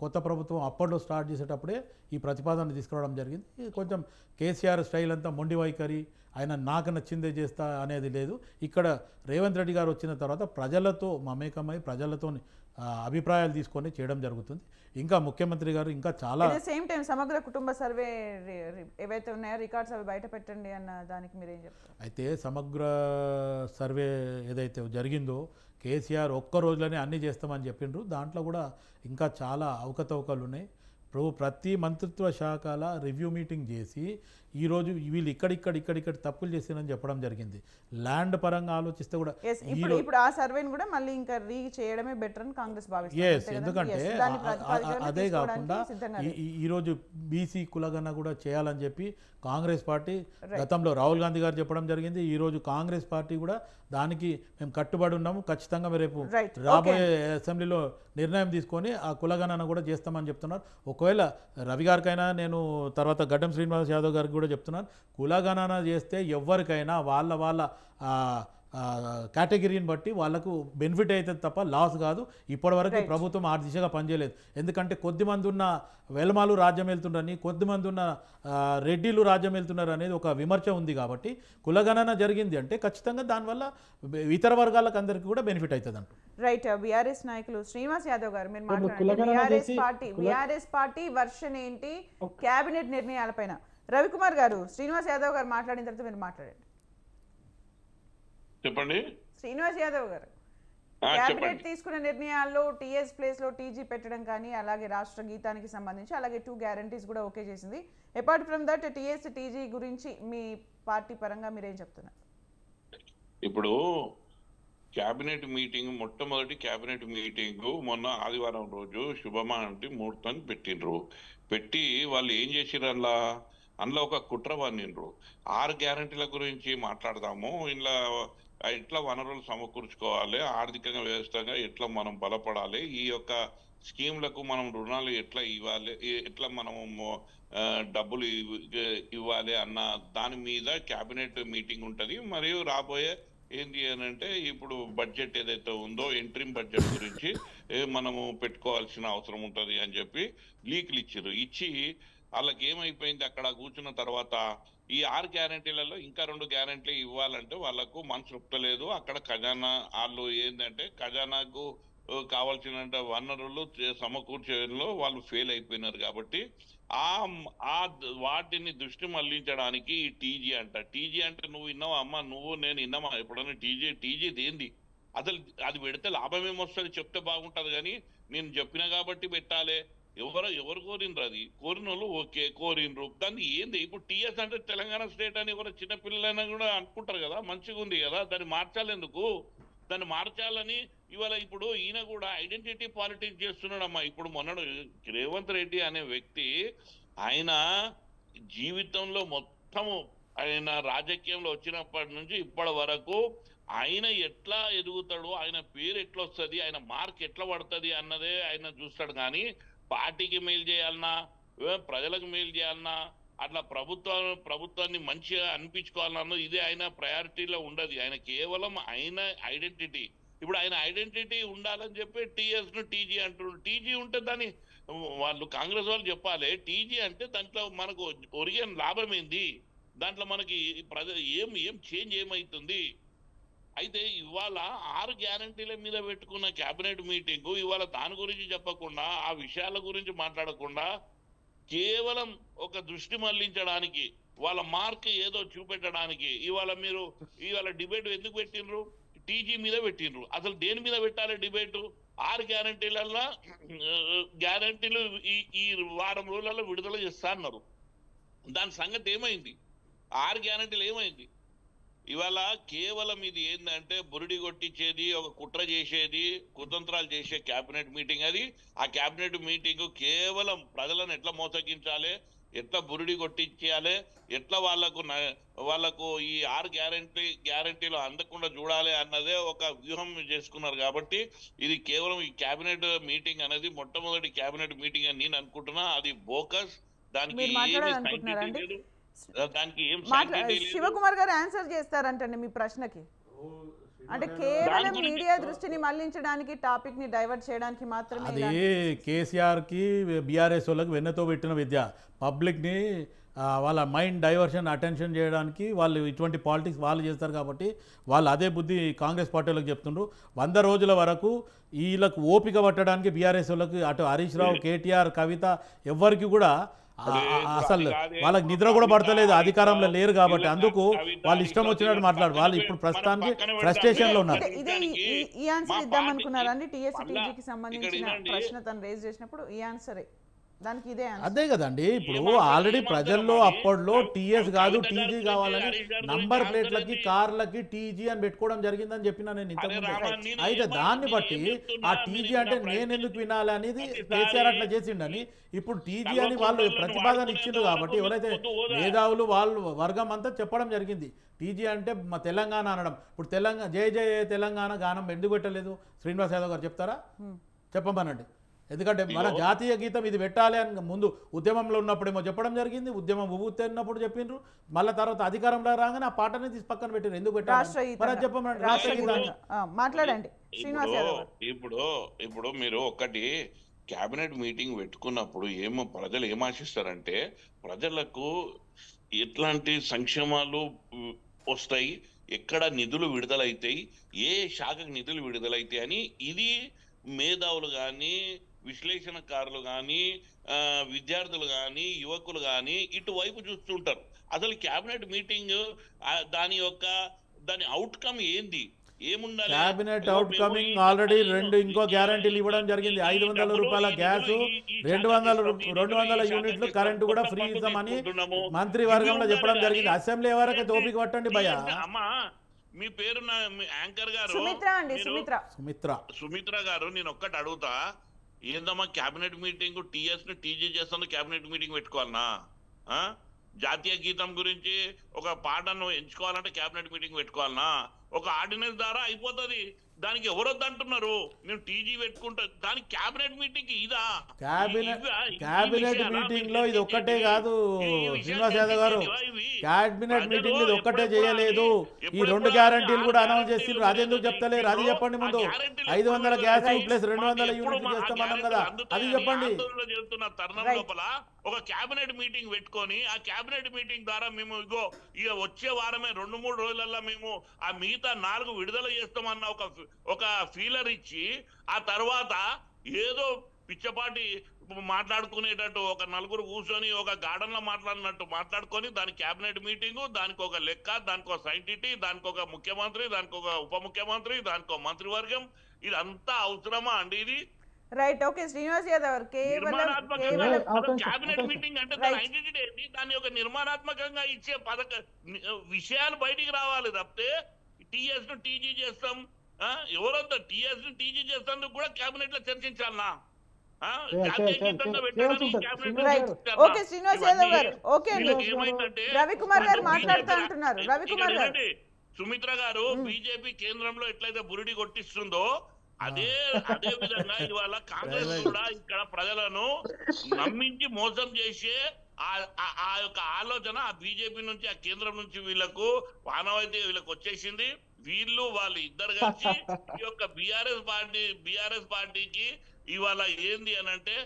కొత్త ప్రభుత్వం అప్పట్లో స్టార్ట్ చేసేటప్పుడే ఈ ప్రతిపాదన తీసుకురావడం జరిగింది. ఇది కొంచెం కేసీఆర్ స్టైల్ అంతా మొండి వైఖరి, ఆయన నాకు నచ్చిందే చేస్తా అనేది లేదు. ఇక్కడ రేవంత్ రెడ్డి గారు వచ్చిన తర్వాత ప్రజలతో మమేకమై ప్రజలతో అభిప్రాయాలు తీసుకొని చేయడం జరుగుతుంది. ఇంకా ముఖ్యమంత్రి గారు ఇంకా చాలా సేమ్ టైం సమగ్ర కుటుంబ సర్వే ఏవైతే ఉన్నాయో రికార్డ్స్ అవి బయట పెట్టండి అన్న దానికి మీరేం చెప్తారు? అయితే సమగ్ర సర్వే ఏదైతే జరిగిందో కేసీఆర్ ఒక్క రోజులోనే అన్నీ చేస్తామని చెప్పిండ్రు. దాంట్లో కూడా ఇంకా చాలా అవకతవకలు ఉన్నాయి. ప్రతి మంత్రిత్వ శాఖల రివ్యూ మీటింగ్ చేసి ఈరోజు వీళ్ళు ఇక్కడ తప్పులు చేశారని చెప్పడం జరిగింది. ల్యాండ్ పరంగా ఆలోచిస్తే కూడా ఇప్పుడు ఆ సర్వేని కూడా మళ్ళీ ఇంకా చేయడమే బెటర్ అని కాంగ్రెస్ భావిస్తుంది. ఎందుకంటే అదే కాకుండా ఈరోజు బీసీ కులగణ కూడా చేయాలని చెప్పి కాంగ్రెస్ పార్టీ గతంలో రాహుల్ గాంధీ గారు చెప్పడం జరిగింది. ఈరోజు కాంగ్రెస్ పార్టీ కూడా దానికి మేము కట్టుబడి ఉన్నాము, ఖచ్చితంగా రేపు రాబోయే అసెంబ్లీలో నిర్ణయం తీసుకొని ఆ కులగణన కూడా చేస్తామని చెప్తున్నారు. ఒకవేళ రవి గారికైనా నేను తర్వాత గడ్డం శ్రీనివాస్ యాదవ్ గారికి కూడా చెప్తున్నాను, కులగణన చేస్తే ఎవరికైనా వాళ్ళ కేటగిరీని బట్టి వాళ్ళకు బెనిఫిట్ అవుతుంది తప్ప లాస్ కాదు. ఇప్పటివరకు ప్రభుత్వం ఆ దిశగా పనిచేయలేదు. ఎందుకంటే కొద్దిమంది ఉన్న వెలమాలు రాజ్యం వెళ్తుండని, కొద్దిమంది ఉన్న రెడ్డిలు రాజ్యం వెళ్తున్నారు అనేది ఒక విమర్శ ఉంది. కాబట్టి కులగణన జరిగింది అంటే ఖచ్చితంగా దానివల్ల ఇతర వర్గాలకు అందరికీ కూడా బెనిఫిట్ అవుతుంది అంట. రైట్. బీఆర్ఎస్ నాయకులు శ్రీనివాస్ యాదవ్ గారు మీరు మాట్లాడండి. బీఆర్ఎస్ పార్టీ వర్షన్ ఏంటి కేబినెట్ నిర్ణయాలపైన? రవికుమార్ గారు శ్రీనివాస్ యాదవ్ గారు మాట్లాడిన తర్వాత మీరు మాట్లాడండి. చెప్పండి. శ్రీనివాస్ యాదవ్ గారు, క్యాబినెట్ తీసుకున్న నిర్ణయాల్లో టీఎస్ ప్లేస్ లో టీజీ పెట్టడం కానీ, అలాగే రాష్ట్ర గీతానికి సంబంధించి అలాగే 2 గ్యారంటీస్ కూడా ఓకే చేసింది. Apart from that TS TG గురించి మీ పార్టీ పరంగా మీరేం చెప్తున్నారు? ఇప్పుడు క్యాబినెట్ మీటింగ్, మొట్టమొదటి క్యాబినెట్ మీటింగ్ మొన్న ఆదివారం రోజు శుభమానంటి ముహూర్తం పెట్టి వాళ్ళు ఏం చేసిర్రు, అందులో ఒక కుట్ర పన్నిండ్రు. 6 గ్యారంటీల గురించి మాట్లాడదాము, ఇలా ఎట్లా వనరులు సమకూర్చుకోవాలి, ఆర్థికంగా వ్యవస్థగా ఎట్లా మనం బలపడాలి, ఈ యొక్క స్కీమ్లకు మనం రుణాలు ఎట్లా ఇవ్వాలి, ఎట్లా మనము డబ్బులు ఇవ్వాలి అన్న దాని మీద క్యాబినెట్ మీటింగ్ ఉంటుంది. మరియు రాబోయే ఏంటి అని అంటే ఇప్పుడు బడ్జెట్ ఏదైతే ఉందో ఇంట్రీమ్ బడ్జెట్ గురించి మనము పెట్టుకోవాల్సిన అవసరం ఉంటుంది అని చెప్పి లీకులు ఇచ్చి వాళ్ళకి ఏమైపోయింది, అక్కడ కూర్చున్న తర్వాత ఈ 6 గ్యారంటీలలో ఇంకా 2 గ్యారంటీలు ఇవ్వాలంటే వాళ్ళకు మనసు ఒప్పలేదు. అక్కడ ఖజానా వాళ్ళు ఏంటంటే ఖజానాకు కావాల్సిన వనరులు సమకూర్చేలో వాళ్ళు ఫెయిల్ అయిపోయినారు. కాబట్టి ఆ ఆ వాటిని దృష్టి మళ్లించడానికి ఈ టీజీ అంట. టీజీ అంటే నువ్వు విన్నావా అమ్మ, నువ్వు నేను విన్నామా ఎప్పుడన్నా? టీజీ దేంది అసలు? అది పెడితే లాభం ఏమొస్తుంది చెప్తే బాగుంటది, కానీ నేను చెప్పినా కాబట్టి పెట్టాలి. ఎవరు కోరినరు? అది కోరిన వాళ్ళు ఓకే కోరినరు, దాన్ని ఏంది ఇప్పుడు టీఎస్ అంటే తెలంగాణ స్టేట్ అని ఎవరు చిన్నపిల్లలైనా కూడా అనుకుంటారు కదా, మంచిగా ఉంది కదా, దాన్ని మార్చాలెందుకు? దాన్ని మార్చాలని ఇవాళ ఇప్పుడు ఈయన కూడా ఐడెంటిటీ పాలిటిక్స్ చేస్తున్నాడమ్మా. ఇప్పుడు మొన్నడు రేవంత్ రెడ్డి అనే వ్యక్తి ఆయన జీవితంలో మొత్తము ఆయన రాజకీయంలో వచ్చినప్పటి నుంచి ఇప్పటి వరకు ఆయన ఎట్లా ఎదుగుతాడు, ఆయన పేరు ఎట్లా వస్తుంది, ఆయన మార్క్ ఎట్లా పడుతుంది అన్నదే ఆయన చూస్తాడు. కానీ పార్టీకి మేలు చేయాలన్నా, ప్రజలకు మేలు చేయాలన్నా, అట్లా ప్రభుత్వాన్ని మంచిగా అనిపించుకోవాలన్నా ఇదే ఆయన ప్రయారిటీలో ఉండదు. ఆయన కేవలం ఆయన ఐడెంటిటీ, ఇప్పుడు ఆయన ఐడెంటిటీ ఉండాలని చెప్పి టీఎస్ ను టీజీ అంటున్నారు. టీజీ ఉంటే దాన్ని వాళ్ళు కాంగ్రెస్ వాళ్ళు చెప్పాలి. టీజీ అంటే దాంట్లో మనకు ఒరిగిన లాభం ఏంది, దాంట్లో మనకి ఏం చేంజ్ ఏమవుతుంది? అయితే ఇవాళ 6 గ్యారంటీల మీద పెట్టుకున్న కేబినెట్ మీటింగ్ ఇవాళ దాని గురించి చెప్పకుండా, ఆ విషయాల గురించి మాట్లాడకుండా కేవలం ఒక దృష్టి మళ్లించడానికి, వాళ్ళ మార్క్ ఏదో చూపెట్టడానికి ఇవాళ డిబేట్ ఎందుకు పెట్టినరు? టీజీ మీద పెట్టినరు. అసలు దేని మీద పెట్టాలి డిబేట్? 6 గ్యారంటీలలో గ్యారంటీలు ఈ వారం రోజులలో విడుదల చేస్తా అన్నారు. దాని సంగతి ఏమైంది? 6 గ్యారంటీలు ఏమైంది? ఇవాళ కేవలం ఇది ఏంటంటే బురిడి కొట్టించేది, ఒక కుట్ర చేసేది, కుతంత్రాలు చేసే క్యాబినెట్ మీటింగ్ అది. ఆ క్యాబినెట్ మీటింగ్ కేవలం ప్రజలను ఎట్లా మోసగించాలి, ఎట్లా బురిడి కొట్టించాలి, ఎట్లా వాళ్ళకు ఈ 6 గ్యారంటీలు అందకుండా చూడాలి అన్నదే ఒక వ్యూహం చేసుకున్నారు. కాబట్టి ఇది కేవలం ఈ క్యాబినెట్ మీటింగ్ అనేది మొట్టమొదటి క్యాబినెట్ మీటింగ్ అని నేను అనుకుంటున్నా. అది బోకస్, దానికి శివకుమార్ గారు ఆన్సర్ చేస్తారంటండి మీ ప్రశ్నకి. అంటే కేవలం మీడియా దృష్టిని మళ్లించడానికి, టాపిక్ ని డైవర్ట్ చేయడానికి మాత్రమే. అది కేసీఆర్కి బీఆర్ఎస్ వాళ్ళకి వెన్నతో పెట్టిన విద్య. పబ్లిక్ని వాళ్ళ మైండ్ డైవర్షన్ అటెన్షన్ చేయడానికి వాళ్ళు ఇటువంటి పాలిటిక్స్ వాళ్ళు చేస్తారు. కాబట్టి వాళ్ళు అదే బుద్ధి కాంగ్రెస్ పార్టీ వాళ్ళకి చెప్తుండ్రు. 100 రోజుల వరకు వీళ్ళకు ఓపిక పట్టడానికి బీఆర్ఎస్ వాళ్ళకి, అటు హరీష్ రావు, కేటీఆర్, కవిత ఎవ్వరికి కూడా అసలు వాళ్ళకి నిద్ర కూడా పడతలేదు, అధికారంలో లేరు. కాబట్టి అందుకు వాళ్ళు ఇష్టం వచ్చినట్టు మాట్లాడు. వాళ్ళు ఇప్పుడు ప్రస్తుతానికి ఫ్రస్ట్రేషన్ లో ఉన్నారు. ఈ ఆన్సర్ ఇద్దామనుకున్నారండి టీఎస్ టీజీకి సంబంధించిన ప్రశ్న తను రేజ్ చేసినప్పుడు ఈ ఆన్సరే దానికి ఇదే అదే కదండి. ఇప్పుడు ఆల్రెడీ ప్రజల్లో అప్పట్లో టీఎస్ కాదు టీజీ కావాలని నంబర్ ప్లేట్లకి కార్లకి టీజీ అని పెట్టుకోవడం జరిగిందని చెప్పిన నేను ఇంతకుముందు. అయితే దాన్ని బట్టి ఆ టీజీ అంటే నేను ఎందుకు వినాలి అనేది కేసీఆర్ అట్లా చేసిండని ఇప్పుడు టీజీ అని వాళ్ళు ప్రతిపాదన ఇచ్చిండ్రు. కాబట్టి ఎవరైతే మేధావులు వాళ్ళు వర్గం అంతా చెప్పడం జరిగింది. టీజీ అంటే మా తెలంగాణ అనడం. ఇప్పుడు జయ జయ తెలంగాణ గానం ఎందుకు పెట్టలేదు? శ్రీనివాస్ యాదవ్ గారు చెప్తారా? చెప్పమనండి. ఎందుకంటే మన జాతీయ గీతం ఇది పెట్టాలి అని ముందు ఉద్యమంలో ఉన్నప్పుడేమో చెప్పడం జరిగింది, ఉద్యమం ఊగుతున్నప్పుడు చెప్పిండ్రు, మళ్ళీ తర్వాత అధికారంలో రాగానే ఆ పాటని తీసి పక్కన పెట్టారు. ఎందుకు పెట్టాలి చెప్పమండి, మాట్లాడండి. ఇప్పుడు మీరు ఒకటి క్యాబినెట్ మీటింగ్ పెట్టుకున్నప్పుడు ప్రజలు ఏం ఆశిస్తారంటే, ప్రజలకు ఎట్లాంటి సంక్షేమాలు వస్తాయి, ఎక్కడ నిధులు విడుదలైతాయి, ఏ శాఖకు నిధులు విడుదలైతాయి అని ఇది మేధావులు కానీ, విశ్లేషణకారులు కానీ, విద్యార్థులు కానీ, యువకులు కానీ ఇటువైపు చూస్తుంటారు. అసలు క్యాబినెట్ మీటింగ్ దాని అవుట్కమ్ ఏంది, ఏముండాలి? క్యాబినెట్ అవుట్కమింగ్ ఆల్రెడీ ఇంకో గ్యారంటీలు ఇవ్వడం జరిగింది. 500 రూపాయల గ్యాస్, 200 యూనిట్లు కరెంటు కూడా ఫ్రీ ఇద్దామని మంత్రివర్గంలో చెప్పడం జరిగింది. అసెంబ్లీ వరకు ఓపిక పట్టండి భయ్యా. మీ పేరు యాంకర్ గారు సుమిత్ర గారు, నేను ఒక్కటి అడుగుతా, ఏందమ్మా క్యాబినెట్ మీటింగ్ టీఎస్ ను టీజీ చేస్తాను క్యాబినెట్ మీటింగ్ పెట్టుకోవాలనా? జాతీయ గీతం గురించి ఒక పాటను ఎంచుకోవాలంటే క్యాబినెట్ మీటింగ్ పెట్టుకోవాలనా? ఒక ఆర్డినెన్స్ ద్వారా అయిపోతుంది. దానికి ఎవరొద్దు అంటున్నారు? నేను టీజీ పెట్టుకుంటా, దానికి క్యాబినెట్ మీటింగ్ ఇదా? క్యాబినెట్ మీటింగ్ లో ఇది ఒక్కటే కాదు శ్రీనివాస్ యాదవ్ గారు, క్యాబినెట్ మీటింగ్ ఇది ఒక్కటే చేయలేదు, ఈ 2 గ్యారంటీలు కూడా అనౌన్స్ చేసిండ్రు. అదెందుకు చెప్తలేరు? అది చెప్పండి ముందు. 500 గ్యాస్ ప్లస్ 200 యూనిట్లు చేస్తామన్నాం కదా, అది చెప్పండి. చెప్తున్న తరుణం లోపల ఒక క్యాబినెట్ మీటింగ్ పెట్టుకొని, ఆ క్యాబినెట్ మీటింగ్ ద్వారా మేము ఇక వచ్చే వారమే 2-3 రోజులలో మేము ఆ మిగతా 4 విడుదల చేస్తామన్న ఒక ఫీలర్ ఇచ్చి, ఆ తర్వాత ఏదో పిచ్చపాటి మాట్లాడుకునేటట్టు ఒక నలుగురు కూర్చొని ఒక గార్డెన్ లో మాట్లాడినట్టు మాట్లాడుకొని దాని క్యాబినెట్ మీటింగ్, దానికి ఒక లెక్క, దానికి ఒక సైంటిటీ, దానికి ఒక ముఖ్యమంత్రి, దానికి ఒక ఉప ముఖ్యమంత్రి, దానికి ఒక మంత్రివర్గం, ఇదంతా అవసరమా అండి? ఇది రైట్. ఓకే శ్రీనివాస్ యాదవ్ గారు, క్యాబినెట్ మీటింగ్ అంటే దాని ఐడెంటిటీ ఏంటి, దాని యొక్క నిర్మాణాత్మకంగా ఇచ్చే విషయాలు బయటికి రావాలి తప్పితే టీఎస్ ను టీజీ చేస్తాం, ఎవరంతా టీఎస్ ను టీజీ చేస్తానికి కూడా క్యాబినెట్ లో చర్చించాలనా? ఓకే శ్రీనివాస్ యాదవ్ గారు, ఓకే అండి. రవికుమార్ గారు మాట్లాడుతూ అంటున్నారు. రవికుమార్ గారు, సుమిత్ర గారు బీజేపీ కేంద్రంలో ఎట్లయితే బురిడి కొట్టిస్తుందో అదే విధంగా ఇవాళ కాంగ్రెస్ కూడా ఇక్కడ ప్రజలను నమ్మించి మోసం చేసే ఆ యొక్క ఆలోచన ఆ బీజేపీ నుంచి, ఆ కేంద్రం నుంచి వీళ్ళకు ఆనవాయితీ వీళ్ళకి వచ్చేసింది. వాళ్ళు ఇద్దరు కలిసి ఈ యొక్క బీఆర్ఎస్ పార్టీకి ఇవాళ ఏంది అని అంటే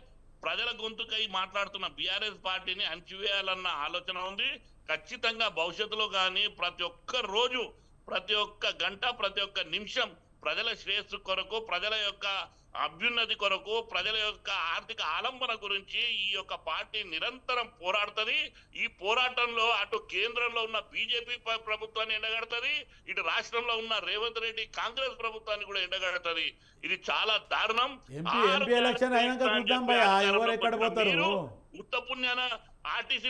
ప్రజల గొంతుకై మాట్లాడుతున్న బీఆర్ఎస్ పార్టీని అణచివేయాలన్న ఆలోచన ఉంది. ఖచ్చితంగా భవిష్యత్తులో కానీ ప్రతి ఒక్క రోజు, ప్రతి ఒక్క గంట, ప్రతి ఒక్క నిమిషం ప్రజల శ్రేయస్సు కొరకు, ప్రజల యొక్క అభ్యున్నతి కొరకు, ప్రజల యొక్క ఆర్థిక ఆలంబన గురించి ఈ యొక్క పార్టీ నిరంతరం పోరాడుతుంది. ఈ పోరాటంలో అటు కేంద్రంలో ఉన్న బీజేపీ ప్రభుత్వాన్ని ఎండగడుతుంది, ఇటు రాష్ట్రంలో ఉన్న రేవంత్ రెడ్డి కాంగ్రెస్ ప్రభుత్వాన్ని కూడా ఎండగడుతుంది. ఇది చాలా దారుణం. ఉత్త పుణ్యాన ఆర్టీసీ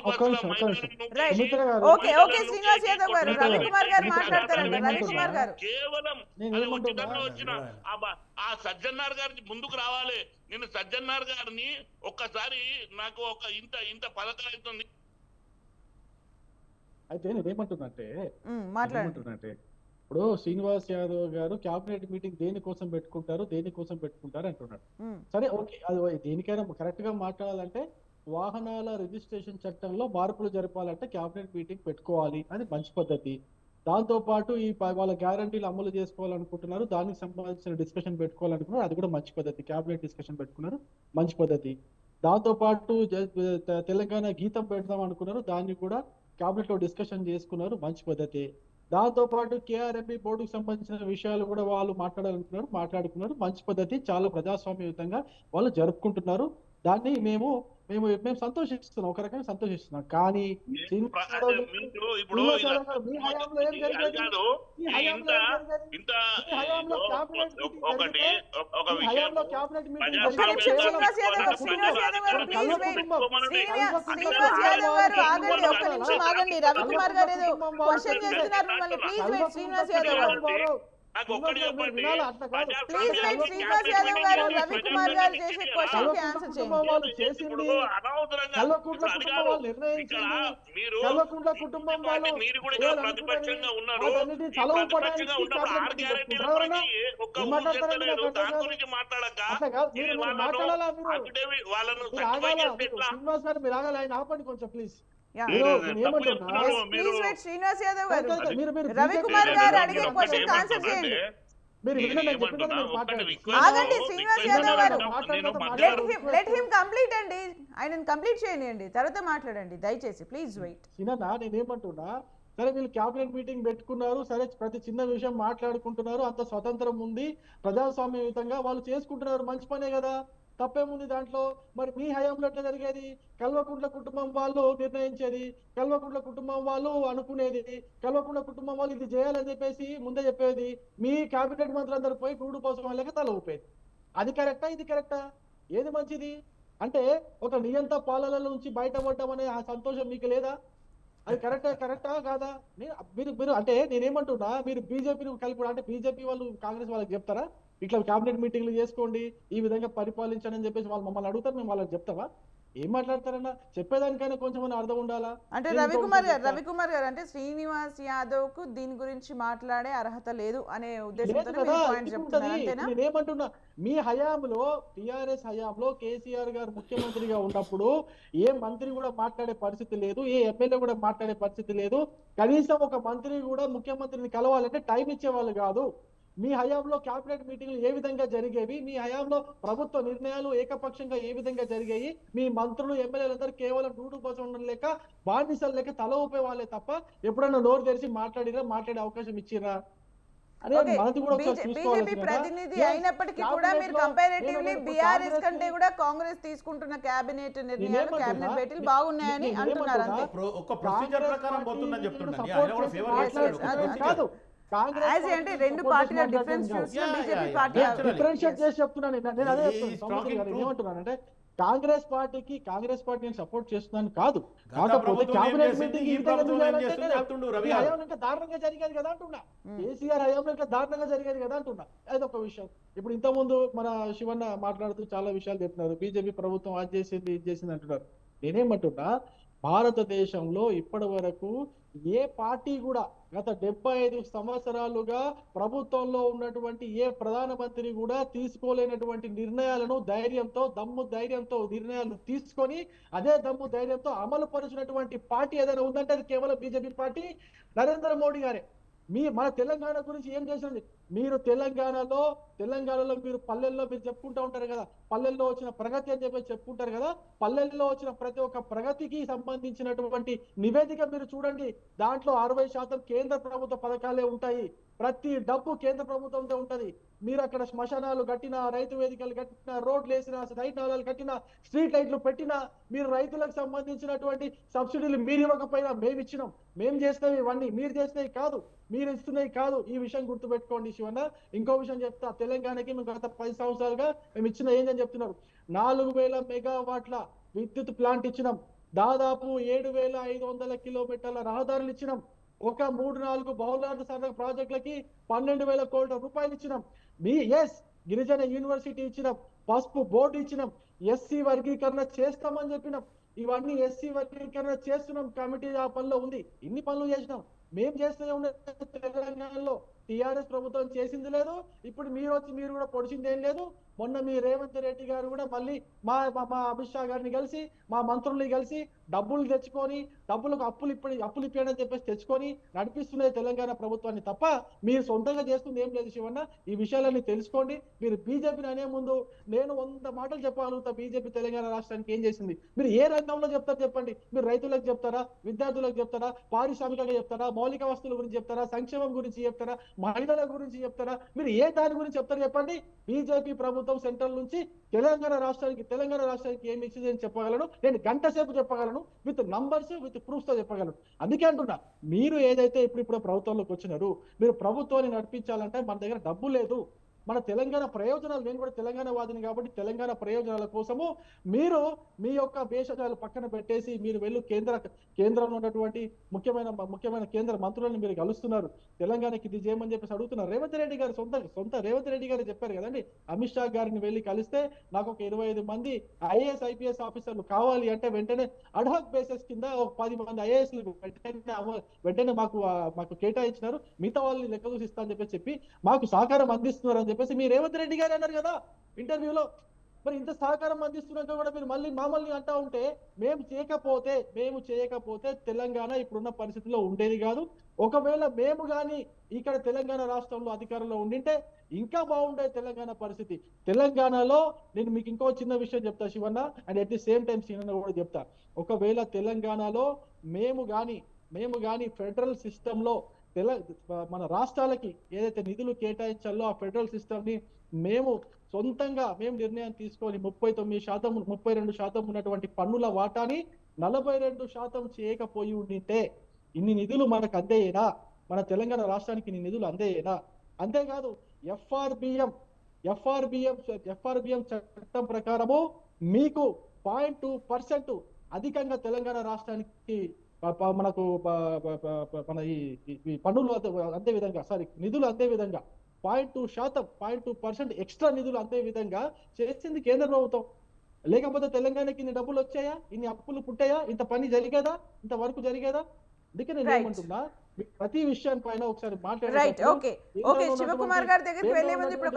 కేవలం వచ్చిన ఆ సజ్జన్నార్ గారి ముందుకు రావాలి. నేను సజ్జన్నార్ గారిని ఒక్కసారి నాకు ఒక ఇంత పథకాలు అయితే నేనేమంటున్నంటే ఇప్పుడు శ్రీనివాస్ యాదవ్ గారు క్యాబినెట్ మీటింగ్ దేనికోసం పెట్టుకుంటారు అంటున్నాడు. సరే ఓకే, అది దేనికైనా కరెక్ట్ గా మాట్లాడాలంటే వాహనాల రిజిస్ట్రేషన్ చట్టంలో మార్పులు జరపాలంటే క్యాబినెట్ మీటింగ్ పెట్టుకోవాలి, అది మంచి పద్ధతి. దాంతో పాటు ఈ వాళ్ళ గ్యారంటీలు అమలు చేసుకోవాలనుకుంటున్నారు, దానికి సంబంధించిన డిస్కషన్ పెట్టుకోవాలనుకున్నారు, అది కూడా మంచి పద్ధతి. క్యాబినెట్ డిస్కషన్ పెట్టుకున్నారు, మంచి పద్ధతి. దాంతో పాటు తెలంగాణ గీతం పెడదాం అనుకున్నారు, దాన్ని కూడా క్యాబినెట్ లో డిస్కషన్ చేసుకున్నారు, మంచి పద్ధతి. దాంతో పాటు కేఆర్ఎంబి బోర్డుకు సంబంధించిన విషయాలు కూడా వాళ్ళు మాట్లాడుకున్నారు, మంచి పద్ధతి. చాలా ప్రజాస్వామ్యయుతంగా వాళ్ళు జరుపుకుంటున్నారు. దాన్ని మేము సంతోషిస్తున్నాం, ఒక రకంగా సంతోషిస్తున్నాం. కానీ రవికుమార్ గారు ఏదో క్వశ్చన్ చేస్తున్నారు మిమ్మల్ని. ప్లీజ్ వెయిట్ శ్రీనివాస్ యాదవ్ గారు, శ్రీనివాస్ యాదవ్ గారు రవికుమార్ గారు చేసే క్వశ్చన్ కి ఆన్సర్ చేయండి. కల్వకుంట్ల కుటుంబం వాళ్ళు ప్రతిపక్షంగా ఉన్నారు, కొంచెం ప్లీజ్. శ్రీనివాస్ యాదవ్ గారు, రవికుమార్ గారు అడిగే క్వశ్చన్ ఆన్సర్ చేయండి. ఆగండి శ్రీనివాస్ యాదవ్ గారు, లెట్ హిమ్ కంప్లీట్ అండి, ఆయన కంప్లీట్ చేయండి, తర్వాత మాట్లాడండి దయచేసి. Please wait. నేనేమంటున్నా, సరే వీళ్ళు క్యాబినెట్ మీటింగ్ పెట్టుకున్నారు, సరే ప్రతి చిన్న విషయం మాట్లాడుకుంటున్నారు, అంత స్వతంత్రం ఉంది, ప్రజాస్వామ్యయుతంగా వాళ్ళు చేసుకుంటున్నారు, మంచి పనే కదా, తప్పేముంది దాంట్లో. మరి మీ హయాంలో ఎట్లా జరిగేది? కల్వకుంట్ల కుటుంబం వాళ్ళు నిర్ణయించేది, కల్వకుంట్ల కుటుంబం వాళ్ళు అనుకునేది, కల్వకుంట్ల కుటుంబం వాళ్ళు ఇది చేయాలని చెప్పేసి ముందే చెప్పేది. మీ క్యాబినెట్ మంత్రులందరూ పోయి టూడు కోసం వాళ్ళకి తల ఊపేది. అది కరెక్టా? ఇది కరెక్టా? ఏది మంచిది? అంటే ఒక నియంత పాలన నుంచి బయటపడ్డామనే ఆ సంతోషం మీకు లేదా? అది కరెక్టా కాదా? మీరు అంటే నేనేమంటున్నా, మీరు బీజేపీని కలిపి అంటే బీజేపీ వాళ్ళు కాంగ్రెస్ వాళ్ళకి చెప్తారా ఇట్లా క్యాబినెట్ మీటింగ్లు చేసుకోండి, ఈ విధంగా పరిపాలించండి అని చెప్పేసి వాళ్ళు మమ్మల్ని అడుగుతారు, మేము వాళ్ళకి చెప్తావా? ఏం మాట్లాడతారన్నా? చెప్పేదానికైనా కొంచెం అర్థం ఉండాలా? అంటే రవికుమార్ గారు అంటే శ్రీనివాస్ యాదవ్ కు దీని గురించి మాట్లాడే అర్హత లేదు అనే ఉద్దేశంతో నేనేమంటున్నా, మీ హయాంలో టిఆర్ఎస్ హయాంలో కేసీఆర్ గారు ముఖ్యమంత్రిగా ఉన్నప్పుడు ఏ మంత్రి కూడా మాట్లాడే పరిస్థితి లేదు, ఏ ఎమ్మెల్యే కూడా మాట్లాడే పరిస్థితి లేదు. కనీసం ఒక మంత్రి కూడా ముఖ్యమంత్రిని కలవాలంటే టైం ఇచ్చేవాళ్ళు కాదు. మీ హయాంలో క్యాబినెట్ మీటింగ్లు ఏ విధంగా జరిగేవి? మీ హయాంలో ప్రభుత్వ నిర్ణయాలు ఏకపక్షంగా ఏ విధంగా జరిగాయి? మీ మంత్రులు ఎమ్మెల్యేలందరూ కేవలం నూటు కోసం లేక బానిసలు లేక తల ఊపే వాళ్ళే తప్ప ఎప్పుడన్నా నోరు తెరిచి మాట్లాడే అవకాశం ఇచ్చిరా? అరే ఓకే, మనది కూడా ఒకసారి బీజేపీ చూసుకోవాల్సింది కదా. ప్రతినిధి Yes, అయినప్పటికీ కూడా cabinet మీరు లో కంపారేటివ్లీ నేను బీఆర్ఎస్ కాంగ్రెస్ కంటే కూడా కాంగ్రెస్ తీసుకుంటున్న క్యాబినెట్ నిర్ణయాలు క్యాబినెట్ భేటీలు బాగున్నాయని అంటున్నారు అంతే. ఒక ప్రొసీజర్ ప్రకారం పోతుందని చెప్తున్నాను. ఆయన కూడా ఫేవర్ Yes, చేస్తున్నాడు. yes, ఒక అది- కాదు procedure. యాజ్ అంటే రెండు పార్టీల డిఫరెన్స్ చూసిన బీజేపీ పార్టీ డిఫరెన్షియేట్ చేసి చెప్తున్నాను. నేను అదే He is talking true. ఏమంటున్నానంటే కాంగ్రెస్ పార్టీకి కాంగ్రెస్ పార్టీ నేను సపోర్ట్ చేస్తున్నాను కాదు, గత కాకపోతే ప్రభుత్వం ఏం క్యాబినెట్ చేసింది, మీటింగ్ ఈ ప్రభుత్వం ఏం చేస్తుంది చెప్తుండు రవి గారు. హయాంలో ఇంకా దారుణంగా జరిగేది కదా అంటున్నా. కేసీఆర్ హయాంలో ఇంకా దారుణంగా జరిగేది కదా అంటున్నా. అదొక విషయం. ఇప్పుడు ఇంతకుముందు మన శివన్న మాట్లాడుతూ చాలా విషయాలు చెప్తున్నారు. బీజేపీ ప్రభుత్వం అది చేసింది ఇది చేసింది అంటున్నారు. నేనేమంటున్నా, భారతదేశంలో ఇప్పటి వరకు ఏ పార్టీ కూడా గత 75 సంవత్సరాలుగా ప్రభుత్వంలో ఉన్నటువంటి ఏ ప్రధానమంత్రి కూడా తీసుకోలేనటువంటి నిర్ణయాలను ధైర్యంతో ధైర్యంతో నిర్ణయాలు తీసుకొని అదే ధైర్యంతో అమలు పరుచినటువంటి పార్టీ ఏదైనా ఉందంటే అది కేవలం బీజేపీ పార్టీ, నరేంద్ర మోడీ గారే. మన తెలంగాణ గురించి ఏం చేసింది? మీరు తెలంగాణలో మీరు పల్లెల్లో మీరు చెప్పుకుంటూ ఉంటారు కదా, పల్లెల్లో వచ్చిన ప్రగతి అని చెప్పి చెప్పుకుంటారు కదా. పల్లెల్లో వచ్చిన ప్రతి ఒక్క ప్రగతికి సంబంధించినటువంటి నివేదిక మీరు చూడండి. దాంట్లో 60% కేంద్ర ప్రభుత్వ పథకాలే ఉంటాయి. ప్రతి డబ్బు కేంద్ర ప్రభుత్వంతో ఉంటది. మీరు అక్కడ శ్మశానాలు కట్టినా, రైతు వేదికలు కట్టినా, రోడ్లు వేసినా, రైతు నాళాలు కట్టినా, స్ట్రీట్ లైట్లు పెట్టినా, మీరు రైతులకు సంబంధించినటువంటి సబ్సిడీలు మీరు ఇవ్వకపోయినా మేము ఇచ్చినాం. మేము చేసినవి ఇవన్నీ మీరు చేసినవి కాదు, మీరు ఇస్తున్నవి కాదు. ఈ విషయం గుర్తుపెట్టుకోండి శివన్న. ఇంకో విషయం చెప్తా, తెలంగాణకి మేము గత 10 సంవత్సరాలుగా మేము ఇచ్చిన ఏంటని చెప్తున్నారు. 4000 మెగావాట్ల విద్యుత్ ప్లాంట్ ఇచ్చినాం. దాదాపు 7500 కిలోమీటర్ల రహదారులు ఇచ్చినాం. ఒక 3-4 బహుళార్థ సాధక ప్రాజెక్టులకి 12,000 కోట్ల రూపాయలు ఇచ్చినాం. గిరిజన యూనివర్సిటీ ఇచ్చినాం. పసుపు బోర్డు ఇచ్చినాం. ఎస్సీ వర్గీకరణ చేస్తామని చెప్పినాం. ఇవన్నీ ఎస్సీ వర్గీకరణ చేస్తున్నాం. కమిటీ ఆ పనిలో ఉంది. ఇన్ని పనులు చేసినాం. మేము చేస్తూనే ఉన్న తెలంగాణలో టిఆర్ఎస్ ప్రభుత్వం చేసింది లేదు. ఇప్పుడు మీరు కూడా పొడిచింది ఏం లేదు. మొన్న మీ రేవంత్ రెడ్డి గారు కూడా మళ్ళీ మా అమిత్ షా గారిని కలిసి, మా మంత్రుల్ని కలిసి డబ్బులు తెచ్చుకొని, డబ్బులకు అప్పులు ఇప్పాడని చెప్పేసి తెచ్చుకొని నడిపిస్తున్నది తెలంగాణ ప్రభుత్వాన్ని తప్ప మీరు సొంతంగా చేస్తుంది ఏం లేదు శివన్న. ఈ విషయాలన్నీ తెలుసుకోండి. మీరు బీజేపీని అనే ముందు నేను 100 మాటలు చెప్పగలుగుతా. బీజేపీ తెలంగాణ రాష్ట్రానికి ఏం చేసింది మీరు ఏ రంగంలో చెప్తారు చెప్పండి. మీరు రైతులకు చెప్తారా, విద్యార్థులకు చెప్తారా, పారిశ్రామికంగా చెప్తారా, మౌలిక వస్తువుల గురించి చెప్తారా, సంక్షేమం గురించి చెప్తారా, మహిళల గురించి చెప్తారా, మీరు ఏ దాని గురించి చెప్తారు చెప్పండి. బీజేపీ ప్రభుత్వం సెంట్రల్ నుంచి తెలంగాణ రాష్ట్రానికి ఏమి ఇచ్చిందని చెప్పగలను. నేను గంట సేపు చెప్పగలను, విత్ నంబర్స్ విత్ ప్రూఫ్స్ తో చెప్పగలను. అందుకే అంటున్నా, మీరు ఏదైతే ఇప్పుడు ప్రభుత్వంలోకి వచ్చినారు, మీరు ప్రభుత్వాన్ని నడిపించాలంటే మన దగ్గర డబ్బు లేదు. మన తెలంగాణ ప్రయోజనాలు, నేను కూడా తెలంగాణ వాదిని కాబట్టి తెలంగాణ ప్రయోజనాల కోసము మీరు మీ యొక్క భేషజాలు పక్కన పెట్టేసి మీరు వెళ్ళి కేంద్రంలో ఉన్నటువంటి ముఖ్యమైన కేంద్ర మంత్రులను మీరు కలుస్తున్నారు. తెలంగాణకి ఇది చేయమని చెప్పేసి అడుగుతున్నారు. రేవంత్ రెడ్డి గారు సొంత రేవంత్ రెడ్డి గారు చెప్పారు కదండి, అమిత్ షా గారిని వెళ్ళి కలిస్తే నాకు ఒక 25 మంది ఐఏఎస్ ఐపీఎస్ ఆఫీసర్లు కావాలి అంటే వెంటనే అడ్హాక్ బేసిస్ కింద ఒక 10 మంది ఐఏఎస్లు వెంటనే మాకు కేటాయించినారు. మిగతా వాళ్ళని లెక్క చూసి ఇస్తా అని చెప్పి మాకు సహకారం అందిస్తున్నారు అని చెప్పేసి మీరు రేవంత్ రెడ్డి గారు అన్నారు కదా ఇంటర్వ్యూలో. మరి ఇంత సహకారం అందిస్తున్నాక కూడా మీరు మమ్మల్ని అంటా ఉంటే మేము చేయకపోతే తెలంగాణ ఇప్పుడున్న పరిస్థితిలో ఉండేది కాదు. ఒకవేళ మేము కానీ ఇక్కడ తెలంగాణ రాష్ట్రంలో అధికారంలో ఉండింటే ఇంకా బాగుండే తెలంగాణ పరిస్థితి. తెలంగాణలో నేను మీకు ఇంకో చిన్న విషయం చెప్తా Shivanna, and at the same time Shivanna కూడా చెప్తా. ఒకవేళ తెలంగాణలో మేము కానీ ఫెడరల్ సిస్టమ్ లో మన రాష్ట్రాలకి ఏదైతే నిధులు కేటాయించాలో ఆ ఫెడరల్ సిస్టమ్ ని మేము సొంతంగా నిర్ణయం తీసుకొని 32% ఉన్నటువంటి పన్నుల వాటాని 42% చేయకపోయి ఉండింటే ఇన్ని నిధులు మనకు అందేయేనా? మన తెలంగాణ రాష్ట్రానికి ఇన్ని నిధులు అందేయేనా? అంతేకాదు ఎఫ్ఆర్బిఎం చట్టం ప్రకారము మీకు 0.2% అధికంగా తెలంగాణ రాష్ట్రానికి మనకు మన ఈ పన్నులు అందే విధంగా నిధులు అందే విధంగా 0.2% ఎక్స్ట్రా నిధులు అందే విధంగా చేసింది కేంద్ర ప్రభుత్వం. లేకపోతే తెలంగాణకి ఇన్ని డబ్బులు వచ్చాయా, ఇన్ని అప్పులు పుట్టాయా, ఇంత పని జరిగేదా, ఇంత వరకు జరిగేదా? అందుకే నేను ఏమంటున్నా, ప్రతి విషయం పైన ఒకసారి రైట్. ఓకే శివకుమార్ గారి దగ్గరికి వెళ్లే ముందు ఇప్పుడు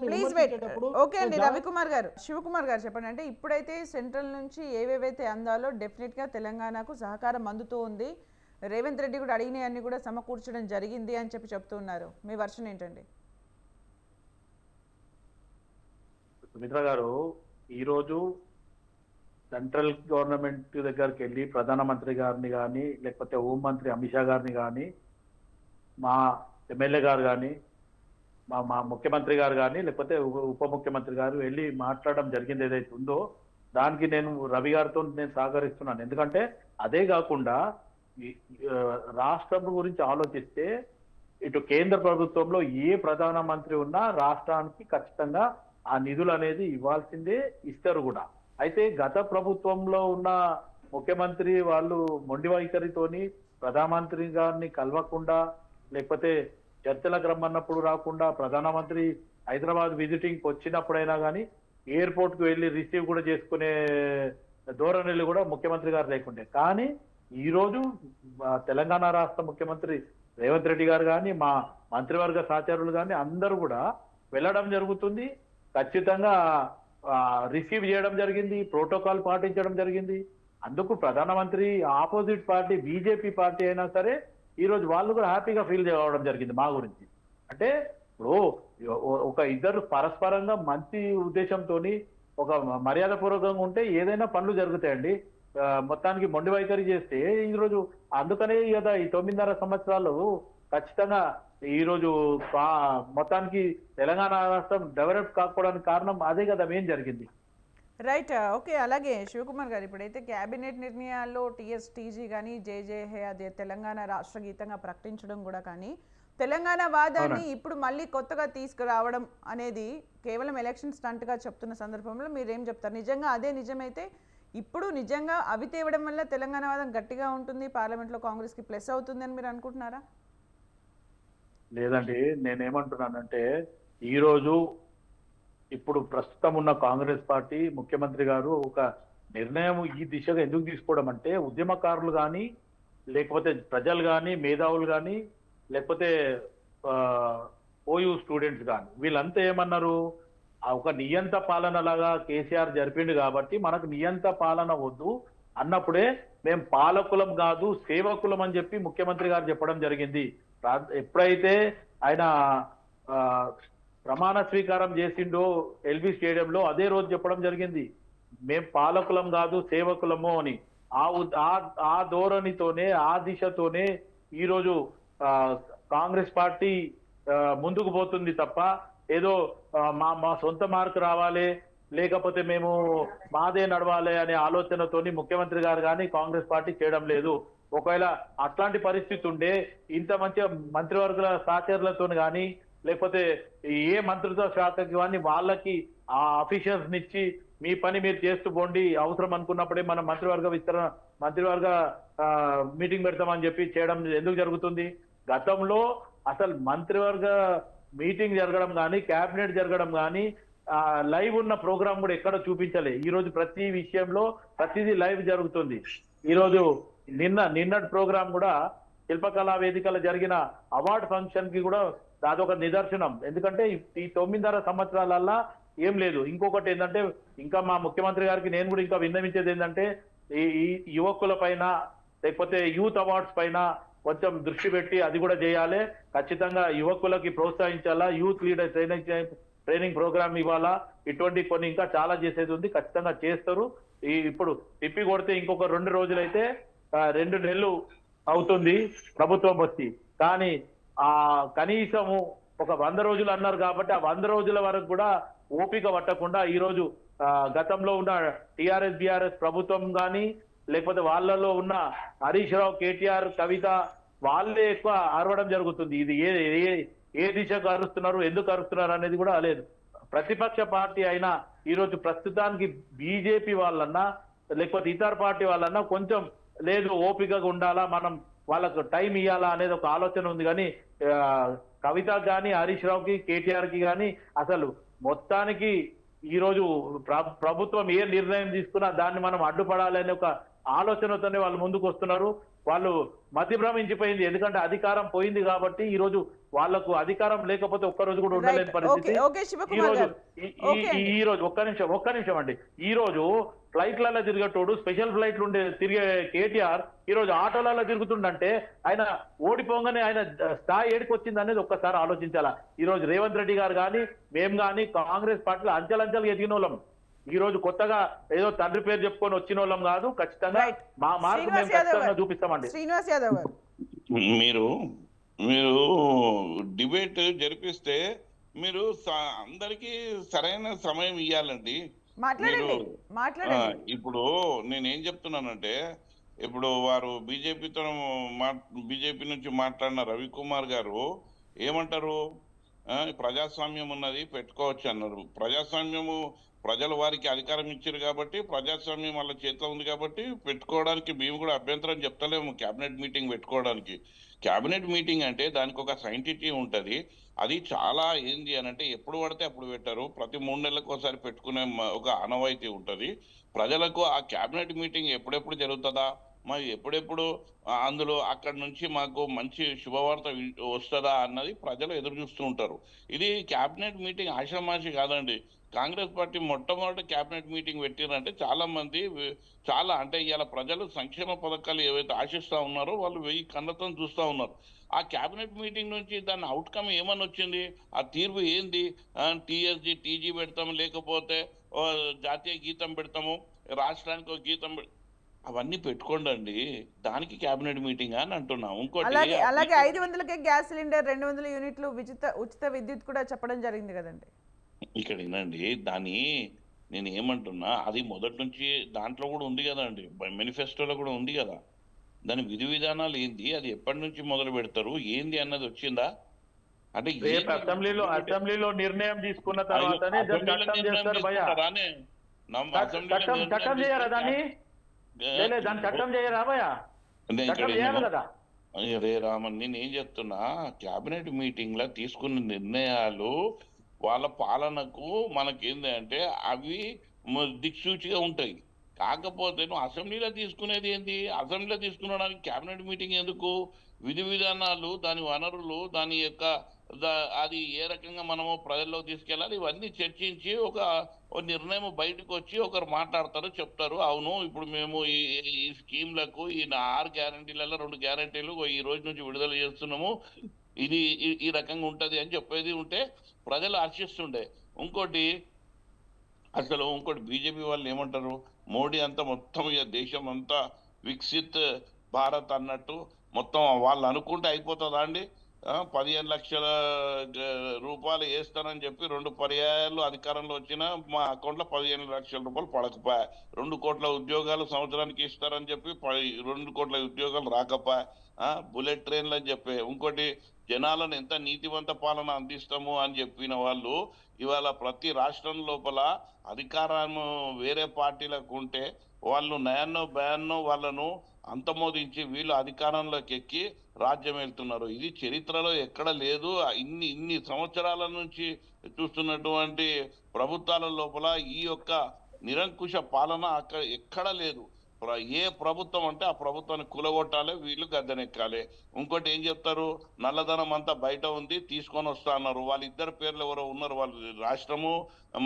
ప్లీజ్ వెయిట్. ఓకే అండి రవికుమార్ గారు, శివకుమార్ గారు చెప్పండి. అంటే ఇప్పుడైతే సెంట్రల్ నుంచి ఏవేవైతే అందాలో డెఫినెట్ గా తెలంగాణకు సహకారం అందుతూ ఉంది. రేవంత్ రెడ్డి కూడా అడిగినవన్నీ కూడా సమకూర్చడం జరిగింది అని చెప్తున్నారు. మీ వర్షన్ ఏంటండి? సుమిత్ర గారు, ఈరోజు సెంట్రల్ గవర్నమెంట్ దగ్గరికి వెళ్ళి ప్రధానమంత్రి గారిని కానీ లేకపోతే హోంమంత్రి అమిత్ షా గారిని కానీ మా ఎమ్మెల్యే గారు కానీ మా ముఖ్యమంత్రి గారు కానీ లేకపోతే ఉప ముఖ్యమంత్రి గారు వెళ్ళి మాట్లాడడం జరిగింది ఏదైతే ఉందో దానికి నేను రవి గారితో నేను సహకరిస్తున్నాను. ఎందుకంటే అదే కాకుండా రాష్ట్రం గురించి ఆలోచిస్తే ఇటు కేంద్ర ప్రభుత్వంలో ఏ ప్రధానమంత్రి ఉన్నా రాష్ట్రానికి ఖచ్చితంగా ఆ నిధులు అనేది ఇవ్వాల్సిందే, ఇస్తారు కూడా. అయితే గత ప్రభుత్వంలో ఉన్న ముఖ్యమంత్రి వాళ్ళు మొండి వైఖరితోని ప్రధానమంత్రి గారిని కలవకుండా లేకపోతే చర్చలకు రమ్మన్నప్పుడు రాకుండా ప్రధానమంత్రి హైదరాబాద్ విజిటింగ్ వచ్చినప్పుడైనా కానీ ఎయిర్పోర్ట్ కు వెళ్ళి రిసీవ్ కూడా చేసుకునే ధోరణిలు కూడా ముఖ్యమంత్రి గారు లేకుండే. కానీ ఈ రోజు తెలంగాణ రాష్ట్ర ముఖ్యమంత్రి రేవంత్ రెడ్డి గారు కానీ మా మంత్రివర్గ సహచరులు కానీ అందరూ కూడా వెళ్ళడం జరుగుతుంది. ఖచ్చితంగా రిసీవ్ చేయడం జరిగింది, ప్రోటోకాల్ పాటించడం జరిగింది. అందుకు ప్రధానమంత్రి ఆపోజిట్ పార్టీ బీజేపీ పార్టీ అయినా సరే ఈ రోజు వాళ్ళు కూడా హ్యాపీగా ఫీల్ చేయడం జరిగింది మా గురించి. అంటే ఇప్పుడు ఒక ఇద్దరు పరస్పరంగా మంచి ఉద్దేశంతో ఒక మర్యాదపూర్వకంగా ఉంటే ఏదైనా పనులు జరుగుతాయండి. మొత్తానికి మొండి వైఖరి చేస్తే ఈరోజు అందుకనే కదా ఈ 9.5 సంవత్సరాలు ఖచ్చితంగా ఈరోజు మొత్తానికి తెలంగాణ రాష్ట్రం డెవలప్ కాకపోవడానికి కారణం అదే కదా ఏం జరిగింది. Right, okay. అలాగే శివకుమార్ గారు, ఇప్పుడైతే క్యాబినెట్ నిర్ణయాల్లో టీఎస్టీజీ కానీ జేజే హే అదే తెలంగాణ రాష్ట్ర గీతంగా ప్రకటించడం కూడా కానీ తెలంగాణ వాదాన్ని ఇప్పుడు మళ్ళీ కొత్తగా తీసుకురావడం అనేది కేవలం ఎలక్షన్ స్టంట్గా చెప్తున్న సందర్భంలో మీరేం చెప్తారు? నిజంగా అదే నిజమైతే ఇప్పుడు నిజంగా అవి తేవడం వల్ల తెలంగాణ వాదం గట్టిగా ఉంటుంది, పార్లమెంట్లో కాంగ్రెస్కి ప్లస్ అవుతుంది అని మీరు అనుకుంటున్నారా? లేదండి, నేనేమంటున్నానంటే ఈరోజు ఇప్పుడు ప్రస్తుతం ఉన్న కాంగ్రెస్ పార్టీ ముఖ్యమంత్రి గారు ఒక నిర్ణయం ఈ దిశగా ఎందుకు తీసుకోవడం అంటే ఉద్యమకారులు కానీ లేకపోతే ప్రజలు కానీ మేధావులు కానీ లేకపోతే ఓయూ స్టూడెంట్స్ కానీ వీళ్ళంతా ఏమన్నారు, ఒక నియంత పాలన లాగా కేసీఆర్ జరిపిండు కాబట్టి మనకు నియంత పాలన వద్దు అన్నప్పుడే మేము పాలకులం కాదు సేవకులం అని చెప్పి ముఖ్యమంత్రి గారు చెప్పడం జరిగింది. ఎప్పుడైతే ఆయన ప్రమాణ స్వీకారం చేసిండో ఎల్బీ స్టేడియంలో అదే రోజు చెప్పడం జరిగింది, మేం పాలకులం కాదు సేవకులము అని. ఆ ధోరణితోనే ఆ దిశతోనే ఈరోజు కాంగ్రెస్ పార్టీ ముందుకు పోతుంది తప్ప ఏదో మా సొంత మార్కు రావాలి లేకపోతే మేము మాదే నడవాలి అనే ఆలోచనతోని ముఖ్యమంత్రి గారు కానీ కాంగ్రెస్ పార్టీ చేయడం లేదు. ఒకవేళ అట్లాంటి పరిస్థితి ఉండే ఇంత మంచి మంత్రివర్గుల సహచరులతో కానీ లేకపోతే ఏ మంత్రిత్వ శాఖకి కానీ వాళ్ళకి ఆ అఫీషియల్స్ నిచ్చి మీ పని మీరు చేస్తూ పోండి, అవసరం అనుకున్నప్పుడే మనం మంత్రివర్గ మీటింగ్ పెడతామని చెప్పి చేయడం ఎందుకు జరుగుతుంది? గతంలో అసలు మంత్రివర్గ మీటింగ్ జరగడం కానీ క్యాబినెట్ జరగడం కానీ లైవ్ ఉన్న ప్రోగ్రామ్ కూడా ఎక్కడ చూపించలే. ఈ రోజు ప్రతి విషయంలో ప్రతిదీ లైవ్ జరుగుతుంది. ఈ రోజు నిన్నటి ప్రోగ్రామ్ కూడా శిల్పకళా వేదికలో జరిగిన అవార్డు ఫంక్షన్ కి కూడా అదొక నిదర్శనం. ఎందుకంటే ఈ 9.5 సంవత్సరాలల్లా ఏం లేదు. ఇంకొకటి ఏంటంటే ఇంకా మా ముఖ్యమంత్రి గారికి నేను కూడా ఇంకా విన్నవించేది ఏంటంటే ఈ యువకుల పైన లేకపోతే యూత్ అవార్డ్స్ పైన కొంచెం దృష్టి పెట్టి అది కూడా చేయాలి. ఖచ్చితంగా యువకులకి ప్రోత్సహించాలా, యూత్ లీడర్ ట్రైనింగ్ ప్రోగ్రామ్ ఇవ్వాలా, ఇటువంటి కొన్ని ఇంకా చాలా చేసేది ఉంది. ఖచ్చితంగా చేస్తారు. ఇప్పుడు తిప్పి కొడితే ఇంకొక 2 రోజులైతే 2 నెలలు అవుతుంది ప్రభుత్వం వచ్చి. కానీ కనీసము ఒక 100 రోజులు అన్నారు కాబట్టి ఆ 100 రోజుల వరకు కూడా ఓపిక పట్టకుండా ఈ రోజు గతంలో ఉన్న టిఆర్ఎస్ బిఆర్ఎస్ ప్రభుత్వం కానీ లేకపోతే వాళ్ళలో ఉన్న హరీష్ రావు కేటీఆర్ కవిత వాళ్ళే ఎక్కువ అరవడం జరుగుతుంది. ఇది ఏ దిశకు అరుస్తున్నారు ఎందుకు అరుస్తున్నారు అనేది కూడా లేదు. ప్రతిపక్ష పార్టీ అయినా ఈ రోజు ప్రస్తుతానికి బీజేపీ వాళ్ళన్నా లేకపోతే ఇతర పార్టీ వాళ్ళన్నా కొంచెం లేదు ఓపికగా ఉండాలా, మనం వాళ్ళకు టైం ఇవ్వాలా అనేది ఒక ఆలోచన ఉంది. కానీ కవిత కానీ హరీష్ రావుకి కేటీఆర్ కి కానీ అసలు మొత్తానికి ఈ రోజు ప్రభుత్వం ఏ నిర్ణయం తీసుకున్నా దాన్ని మనం అడ్డుపడాలి అనే ఒక ఆలోచనతోనే వాళ్ళు ముందుకు వస్తున్నారు. వాళ్ళు మతి భ్రమించిపోయింది. ఎందుకంటే అధికారం పోయింది కాబట్టి ఈ రోజు వాళ్ళకు అధికారం లేకపోతే ఒక్కరోజు కూడా ఉండలేని పరిస్థితి. ఈ రోజు ఒక్క నిమిషం అండి, ఈ రోజు ఫ్లైట్లలో తిరిగేటోడు స్పెషల్ ఫ్లైట్లు తిరిగే కేటీఆర్ ఈ రోజు ఆటోలలో తిరుగుతుండంటే ఆయన ఓడిపోగానే ఆయన స్థాయి ఏడికి వచ్చింది అనేది ఒక్కసారి ఆలోచించాలా. ఈ రోజు రేవంత్ రెడ్డి గారు కానీ మేము కానీ కాంగ్రెస్ పార్టీలో అంచెలంచెలుగా ఎదిగిన వాళ్ళం. ఈ రోజు కొత్తగా ఏదో తండ్రి పేరు చెప్పుకొని వచ్చిన వాళ్ళం కాదు. ఖచ్చితంగా మా మార్పు మేము ఖచ్చితంగా చూపిస్తామండి. శ్రీనివాస్ యాదవ్ గారు, మీరు డిబేట్ జరిపిస్తే మీరు అందరికీ సరైన సమయం ఇవ్వాలండి. మాట్లాడండి మీరు మాట్లాడండి. ఇప్పుడు నేనేం చెప్తున్నానంటే, ఇప్పుడు వారు బీజేపీ నుంచి మాట్లాడిన రవికుమార్ గారు ఏమంటారు, ప్రజాస్వామ్యం ఉన్నది పెట్టుకోవచ్చు అన్నారు. ప్రజాస్వామ్యము ప్రజలు వారికి అధికారం ఇచ్చారు కాబట్టి, ప్రజాస్వామ్యం వాళ్ళ చేతిలో ఉంది కాబట్టి పెట్టుకోవడానికి మేము కూడా అభ్యంతరం చెప్తలేము. క్యాబినెట్ మీటింగ్ పెట్టుకోవడానికి, క్యాబినెట్ మీటింగ్ అంటే దానికి ఒక సైంటిటీ ఉంటది. అది చాలా ఏంది అని అంటే ఎప్పుడు పడితే అప్పుడు పెట్టారు. ప్రతి 3 నెలలకు ఒకసారి పెట్టుకునే ఒక ఆనవాయితీ ఉంటది. ప్రజలకు ఆ క్యాబినెట్ మీటింగ్ ఎప్పుడెప్పుడు జరుగుతుందా, మరి ఎప్పుడెప్పుడు అందులో అక్కడి నుంచి మాకు మంచి శుభవార్త వస్తుందా అన్నది ప్రజలు ఎదురు చూస్తూ ఉంటారు. ఇది క్యాబినెట్ మీటింగ్ ఆషామాషి కాదండి. కాంగ్రెస్ పార్టీ మొట్టమొదటి క్యాబినెట్ మీటింగ్ పెట్టిరంటే చాలా మంది అంటే ఇవాళ ప్రజలు సంక్షేమ పథకాలు ఏవైతే ఆశిస్తా ఉన్నారో వాళ్ళు 1000 కళ్ళతో చూస్తూ ఉన్నారు. ఆ క్యాబినెట్ మీటింగ్ నుంచి దాని అవుట్కమ్ ఏమని వచ్చింది, ఆ తీర్పు ఏంది, టీఎస్జీ టీజీ పెడతాము, లేకపోతే జాతీయ గీతం పెడతాము, రాష్ట్రానికి ఒక గీతం అవన్నీ పెట్టుకోండి. దానికి క్యాబినెట్ మీటింగ్ అని అంటున్నాం. అలాగే ఇంకోటి 500కే గ్యాస్ సిలిండర్, 200 యూనిట్లు ఉచిత విద్యుత్ కూడా చెప్పడం జరిగింది కదండి. ఇక్కడ వినండి, నేను ఏమంటున్నా, అది మొదటి నుంచి దాంట్లో కూడా ఉంది కదండి, మేనిఫెస్టోలో కూడా ఉంది కదా. దాని విధి విధానాలు ఏంది, అది ఎప్పటి నుంచి మొదలు పెడతారు ఏంది అన్నది వచ్చిందా? అంటే రేపు అసెంబ్లీలో నిర్ణయం తీసుకున్న తర్వాతనే చట్టం చేస్తారు భయ్యా. చట్టం చేయరా దాన్ని? దాని చట్టం చేయరా భయ్యా? చట్టం చేయాలి కదా. రే రామన్, నేను ఏం చెప్తున్నా, క్యాబినెట్ మీటింగ్ లో తీసుకున్న నిర్ణయాలు వాళ్ళ పాలనకు మనకేంది అంటే అవి దిక్సూచిగా ఉంటాయి. కాకపోతే నువ్వు అసెంబ్లీలో తీసుకునేది ఏంది, అసెంబ్లీలో తీసుకునడానికి క్యాబినెట్ మీటింగ్ ఎందుకు? విధి విధానాలు, దాని వనరులు, దాని యొక్క అది ఏ రకంగా మనము ప్రజల్లో తీసుకెళ్ళాలి, ఇవన్నీ చర్చించి ఒక నిర్ణయం బయటకు వచ్చి ఒకరు మాట్లాడతారు, చెప్తారు, అవును ఇప్పుడు మేము ఈ స్కీమ్లకు ఈ 6 గ్యారంటీలలో 2 గ్యారంటీలు ఈ రోజు నుంచి విడుదల చేస్తున్నాము, ఇది ఈ రకంగా ఉంటది అని చెప్పేది ఉంటే ప్రజలు హర్షిస్తుండే. ఇంకోటి బీజేపీ వాళ్ళు ఏమంటారు, మోడీ అంతా మొత్తం దేశం అంతా వికసిత్ భారత్ అన్నట్టు మొత్తం వాళ్ళు అనుకుంటే అయిపోతుందా అండి? 15 లక్షల రూపాయలు వేస్తానని చెప్పి 2 పర్యాయాలు అధికారంలో వచ్చినా మా అకౌంట్లో 15 లక్షల రూపాయలు పడకపోయా. 2 కోట్ల ఉద్యోగాలు సంవత్సరానికి ఇస్తారని చెప్పి 2 కోట్ల ఉద్యోగాలు రాకపోయా. బుల్లెట్ ట్రైన్లు అని చెప్పి, ఇంకోటి జనాలను ఎంత నీతివంత పాలన అందిస్తాము అని చెప్పిన వాళ్ళు ఇవాళ ప్రతి రాష్ట్రం లోపల అధికారం వేరే పార్టీలకు ఉంటే వాళ్ళు నయాన్నో భయాన్నో వాళ్ళను అంతమోదించి వీళ్ళు అధికారంలోకి ఎక్కి రాజ్యం వెళ్తున్నారు. ఇది చరిత్రలో ఎక్కడ లేదు. ఇన్ని సంవత్సరాల నుంచి చూస్తున్నటువంటి ప్రభుత్వాల లోపల ఈ యొక్క నిరంకుశ పాలన అక్కడ ఎక్కడ లేదు. ఏ ప్రభుత్వం అంటే ఆ ప్రభుత్వాన్ని కూలగొట్టాలి, వీళ్ళు గద్దెనెక్కాలి. ఇంకోటి ఏం చెప్తారు, నల్లధనం అంతా బయట ఉంది తీసుకొని వస్తా అన్నారు. వాళ్ళిద్దరు పేర్లు ఎవరో ఉన్నారు, వాళ్ళు రాష్ట్రము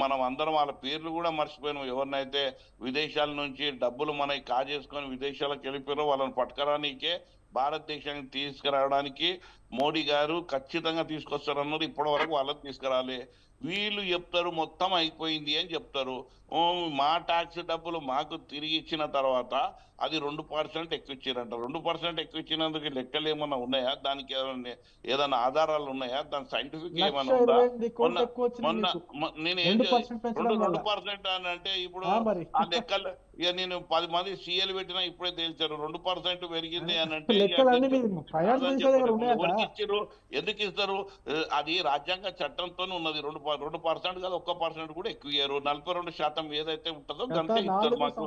మనం అందరం వాళ్ళ పేర్లు కూడా మర్చిపోయినాం. ఎవరినైతే విదేశాల నుంచి డబ్బులు మనకి కాజేసుకొని విదేశాలకు వెళ్ళిపోయారో వాళ్ళని పట్టుకరానికే, భారతదేశానికి తీసుకురావడానికి మోడీ గారు ఖచ్చితంగా తీసుకొస్తారన్నారు. ఇప్పటి వరకు వాళ్ళని తీసుకురాలే. వీళ్ళు చెప్తారు మొత్తం అయిపోయింది అని చెప్తారు. మా ట్యాక్స్ డబ్బులు మాకు తిరిగి ఇచ్చిన తర్వాత అది 2% ఎక్కువ ఇచ్చారంట. 2% ఎక్కువ ఇచ్చినందుకు లెక్కలు ఏమన్నా ఉన్నాయా, దానికి ఏదైనా ఆధారాలు ఉన్నాయా, దాని సైంటిఫిక్ ఏమన్నా ఉందా? నేనేం 2% అని అంటే ఇప్పుడు ఆ లెక్కలు ఇక నేను 10 మంది సీఎలు పెట్టినా ఇప్పుడే తేల్చారు 2% పెరిగింది అని అంటే ఇచ్చారు. ఎందుకు ఇస్తారు? అది రాజ్యాంగ చట్టంతో ఉన్నది. 2% కాదు, 1% కూడా ఎక్కువ ఇయ్యారు. 42% ఏదైతే ఉంటుందో గంతే ఇస్తారు మాకు.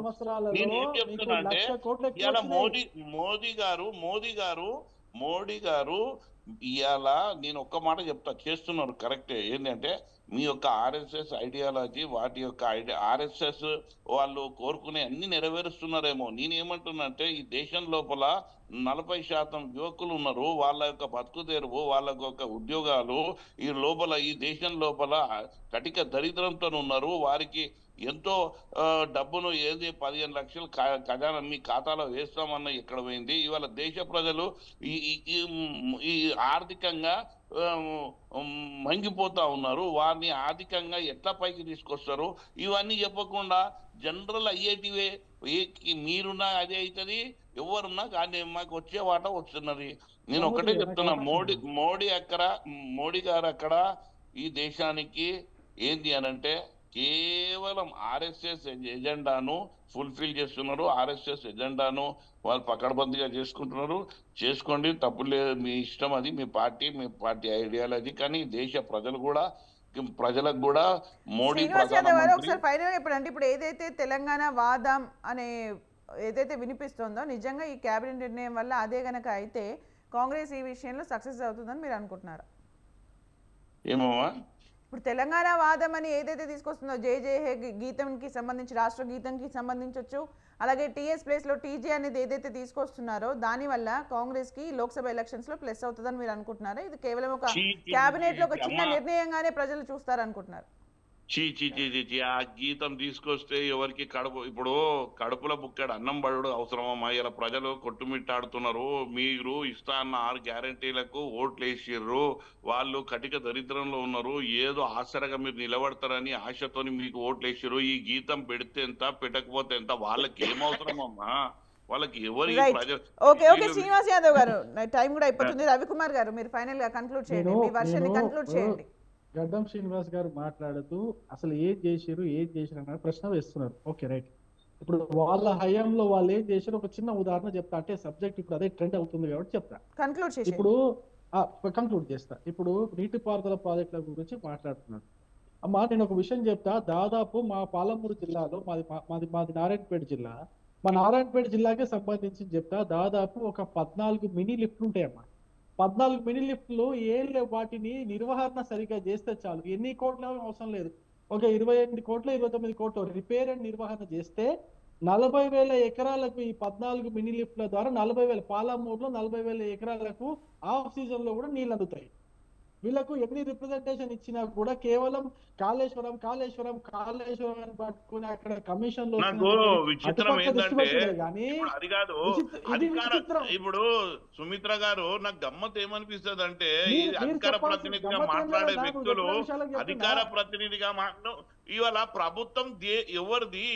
నేను ఏం చెప్తున్నా అంటే ఇవాళ మోడీ గారు ఇవాళ నేను ఒక్క మాట చెప్తా, చేస్తున్నారు కరెక్టే. ఏంటంటే మీ యొక్క ఆర్ఎస్ఎస్ ఐడియాలజీ, వాటి యొక్క ఆర్ఎస్ఎస్ వాళ్ళు కోరుకునే అన్ని నెరవేరుస్తున్నారేమో. నేనేమంటున్నా అంటే ఈ దేశం లోపల 40% యువకులు ఉన్నారు, వాళ్ళ యొక్క బతుకు తెరువు, వాళ్ళ యొక్క ఉద్యోగాలు ఈ లోపల ఈ దేశం లోపల కటిక దరిద్రంతో ఉన్నారు. వారికి ఎంతో డబ్బును ఏది 15 లక్షలు ఖజానా మీ ఖాతాలో వేస్తామన్న ఎక్కడ పోయింది? ఇవాళ దేశ ప్రజలు ఈ ఆర్థికంగా మంగిపోతా ఉన్నారు. వారిని ఆర్థికంగా ఎట్లా పైకి తీసుకొస్తారు? ఇవన్నీ చెప్పకుండా జనరల్ అయ్యేటివే, మీరున్నా అదే అవుతుంది, ఎవరున్నా కానీ మాకు వచ్చే వాటా వస్తున్నది. నేను ఒకటే చెప్తున్నా, మోడీ గారు అక్కడ ఈ దేశానికి ఏంది అనంటే కేవలం ఆర్ఎస్ఎస్ ఎజెండాను ఫుల్ఫిల్ చేస్తున్నారు. ఆర్ఎస్ఎస్ ఎజెండాను వాళ్ళు పకడ్బందీగా చేసుకుంటున్నారు. చేసుకోండి, తప్పు లేదు, మీ ఇష్టం, అది మీ పార్టీ ఐడియాలజీ. కానీ దేశ ప్రజలకు కూడా మోడీ శ్రీనివాస్ యాదవ్ గారు ప్రధానమంత్రి ఒకసారి ఫైనల్ చెప్పండి. ఇప్పుడు ఏదైతే తెలంగాణ వాదం అనే ఏదైతే వినిపిస్తుందో నిజంగా ఈ కేబినెట్ నిర్ణయం వల్ల అదే గనక అయితే కాంగ్రెస్ ఈ విషయంలో సక్సెస్ అవుతుందని మీరు అనుకుంటున్నారా? ఏమమ్మా ఇప్పుడు తెలంగాణ వాదం అని ఏదైతే తీసుకొస్తుందో జే గీతంకి సంబంధించి, రాష్ట్ర గీతంకి సంబంధించవచ్చు, అలాగే టీఎస్ ప్లేస్లో టీజే అనేది ఏదైతే తీసుకొస్తున్నారో దానివల్ల కాంగ్రెస్కి లోక్సభ ఎలక్షన్స్లో ప్లస్ అవుతుందని మీరు అనుకుంటున్నారా? ఇది కేవలం ఒక క్యాబినెట్లో ఒక చిన్న నిర్ణయంగానే ప్రజలు చూస్తారనుకుంటున్నారు? ఆ గీతం తీసుకొస్తే ఎవరికి ఇప్పుడు కడుపుల బుక్కాడు అన్నం పడడు అవసరమమ్మా? ఇలా ప్రజలు కొట్టుమిట్టాడుతున్నారు. మీరు ఇస్తా అన్న 6 గ్యారంటీలకు ఓట్లు వేసిర్రు. వాళ్ళు కటిక దరిద్రంలో ఉన్నారు. ఏదో ఆసరగా మీరు నిలబడతారని ఆశతోని మీకు ఓట్లు వేసిర్రు. ఈ గీతం పెడితే ఎంత, పెట్టకపోతే ఎంత, వాళ్ళకి ఏమవసరమమ్మా? వాళ్ళకి ఎవరి ప్రజలు. ఓకే శ్రీనివాస్ యాదవ్ గారు, టైం కూడా అయిపోతుంది. రవికుమార్ గారు, మీరు ఫైనల్ గా కన్క్లూడ్ చేయండి, మీ వర్షన్ ని కన్క్లూడ్ చేయండి. గడ్డం శ్రీనివాస్ గారు మాట్లాడుతూ అసలు ఏం చేశారు అన్న ప్రశ్న వేస్తున్నారు. Okay right. ఇప్పుడు వాళ్ళ హయాంలో వాళ్ళు ఏం చేశారు ఒక చిన్న ఉదాహరణ చెప్తా. అంటే సబ్జెక్ట్ ఇప్పుడు అదే ట్రెండ్ అవుతుంది కాబట్టి చెప్తా. కన్క్లూడ్ చేసి ఇప్పుడు కంక్లూడ్ చేస్తా. ఇప్పుడు నీటిపారుదల ప్రాజెక్టుల గురించి మాట్లాడుతున్నాడు. అమ్మా నేను ఒక విషయం చెప్తా. దాదాపు మా పాలమూరు జిల్లాలో మాది నారాయణపేట జిల్లా. మా నారాయణపేట జిల్లాకే సంబంధించి చెప్తా. దాదాపు ఒక 14 మినీ లిఫ్ట్లు ఉంటాయమ్మా. 14 మినీ లిఫ్ట్లు వాటిని నిర్వహణ సరిగ్గా చేస్తే చాలు. ఎన్ని కోట్ల అవసరం లేదు. ఒక 28 కోట్లు 29 కోట్లు రిపేర్ అండ్ నిర్వహణ చేస్తే 40,000 ఎకరాలకు ఈ 14 మినీ లిఫ్ట్ల ద్వారా 40,000 పాలమూరులో 40,000 ఎకరాలకు ఆఫ్ సీజన్ లో కూడా నీళ్ళు అందుతాయి. వీళ్ళకు ఎన్ని రిప్రజెంటేషన్ ఇచ్చినా కూడా కేవలం కాళేశ్వరం అని పట్టుకుని అక్కడ కమిషన్ లో విచిత్రం ఏంటంటే అది కాదు. ఇప్పుడు సుమిత్ర గారు నాకు గమ్మత్ ఏమనిపిస్తుంది అంటే ఈ అధికార ప్రతినిధిగా మాట్లాడే వ్యక్తులు అధికార ప్రతినిధిగా ఇవాళ ప్రభుత్వం ఎవరిది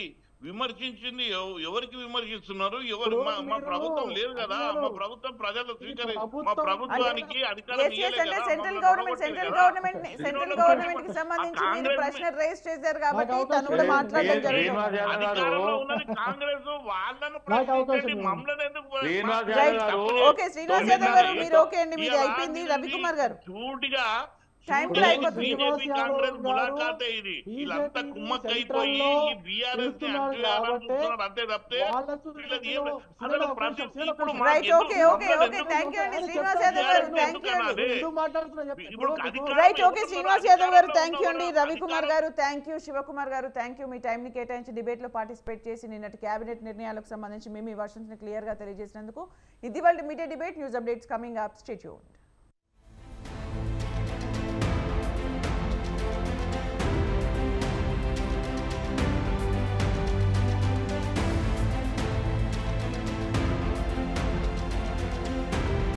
విమర్శించింది, ఎవరికి విమర్శిస్తున్నారు? ఎవరు? మా ప్రభుత్వం లేదు కదా. మా ప్రభుత్వం ప్రజలు మా ప్రభుత్వానికి అధికారం సెంట్రల్ గవర్నమెంట్ కి సంబంధించి మీరు ప్రశ్న రేస్ చేశారు కాబట్టి తను కూడా మాట్లాడడం జరిగింది. అధికారంలో ఉన్నది కాంగ్రెస్, వాళ్ళను ప్రశ్నించండి, మమ్మల్ని ఎందుకు? ఓకే శ్రీనివాస్ యాదవ్ గారు, మీరు ఓకే అండి, మీది అయిపోయింది. రవికుమార్ గారు సూటిగా బీజేపీ కాంగ్రెస్ ములాఖాతే ఇది. వీళ్ళంతా కుమ్మక్కైపోయి ఈ బీఆర్ఎస్ ని అంటున్నారు అంతే తప్పితే శ్రీనివాస్ యాదవ్ గారు థ్యాంక్ యూ అండి. రవికుమార్ గారు థ్యాంక్ యూ. శివకుమార్ గారు థ్యాంక్ యూ. మీ టైం ని కేటాయించి డిబేట్ లో పార్టిసిపేట్ చేసి నిన్నటి కేబినెట్ నిర్ణయాలకు సంబంధించి మీ వర్షన్స్ ని క్లియర్ గా తెలియజేసినందుకు. ఇది వాళ్ళ media debate. News updates coming up. Stay tuned.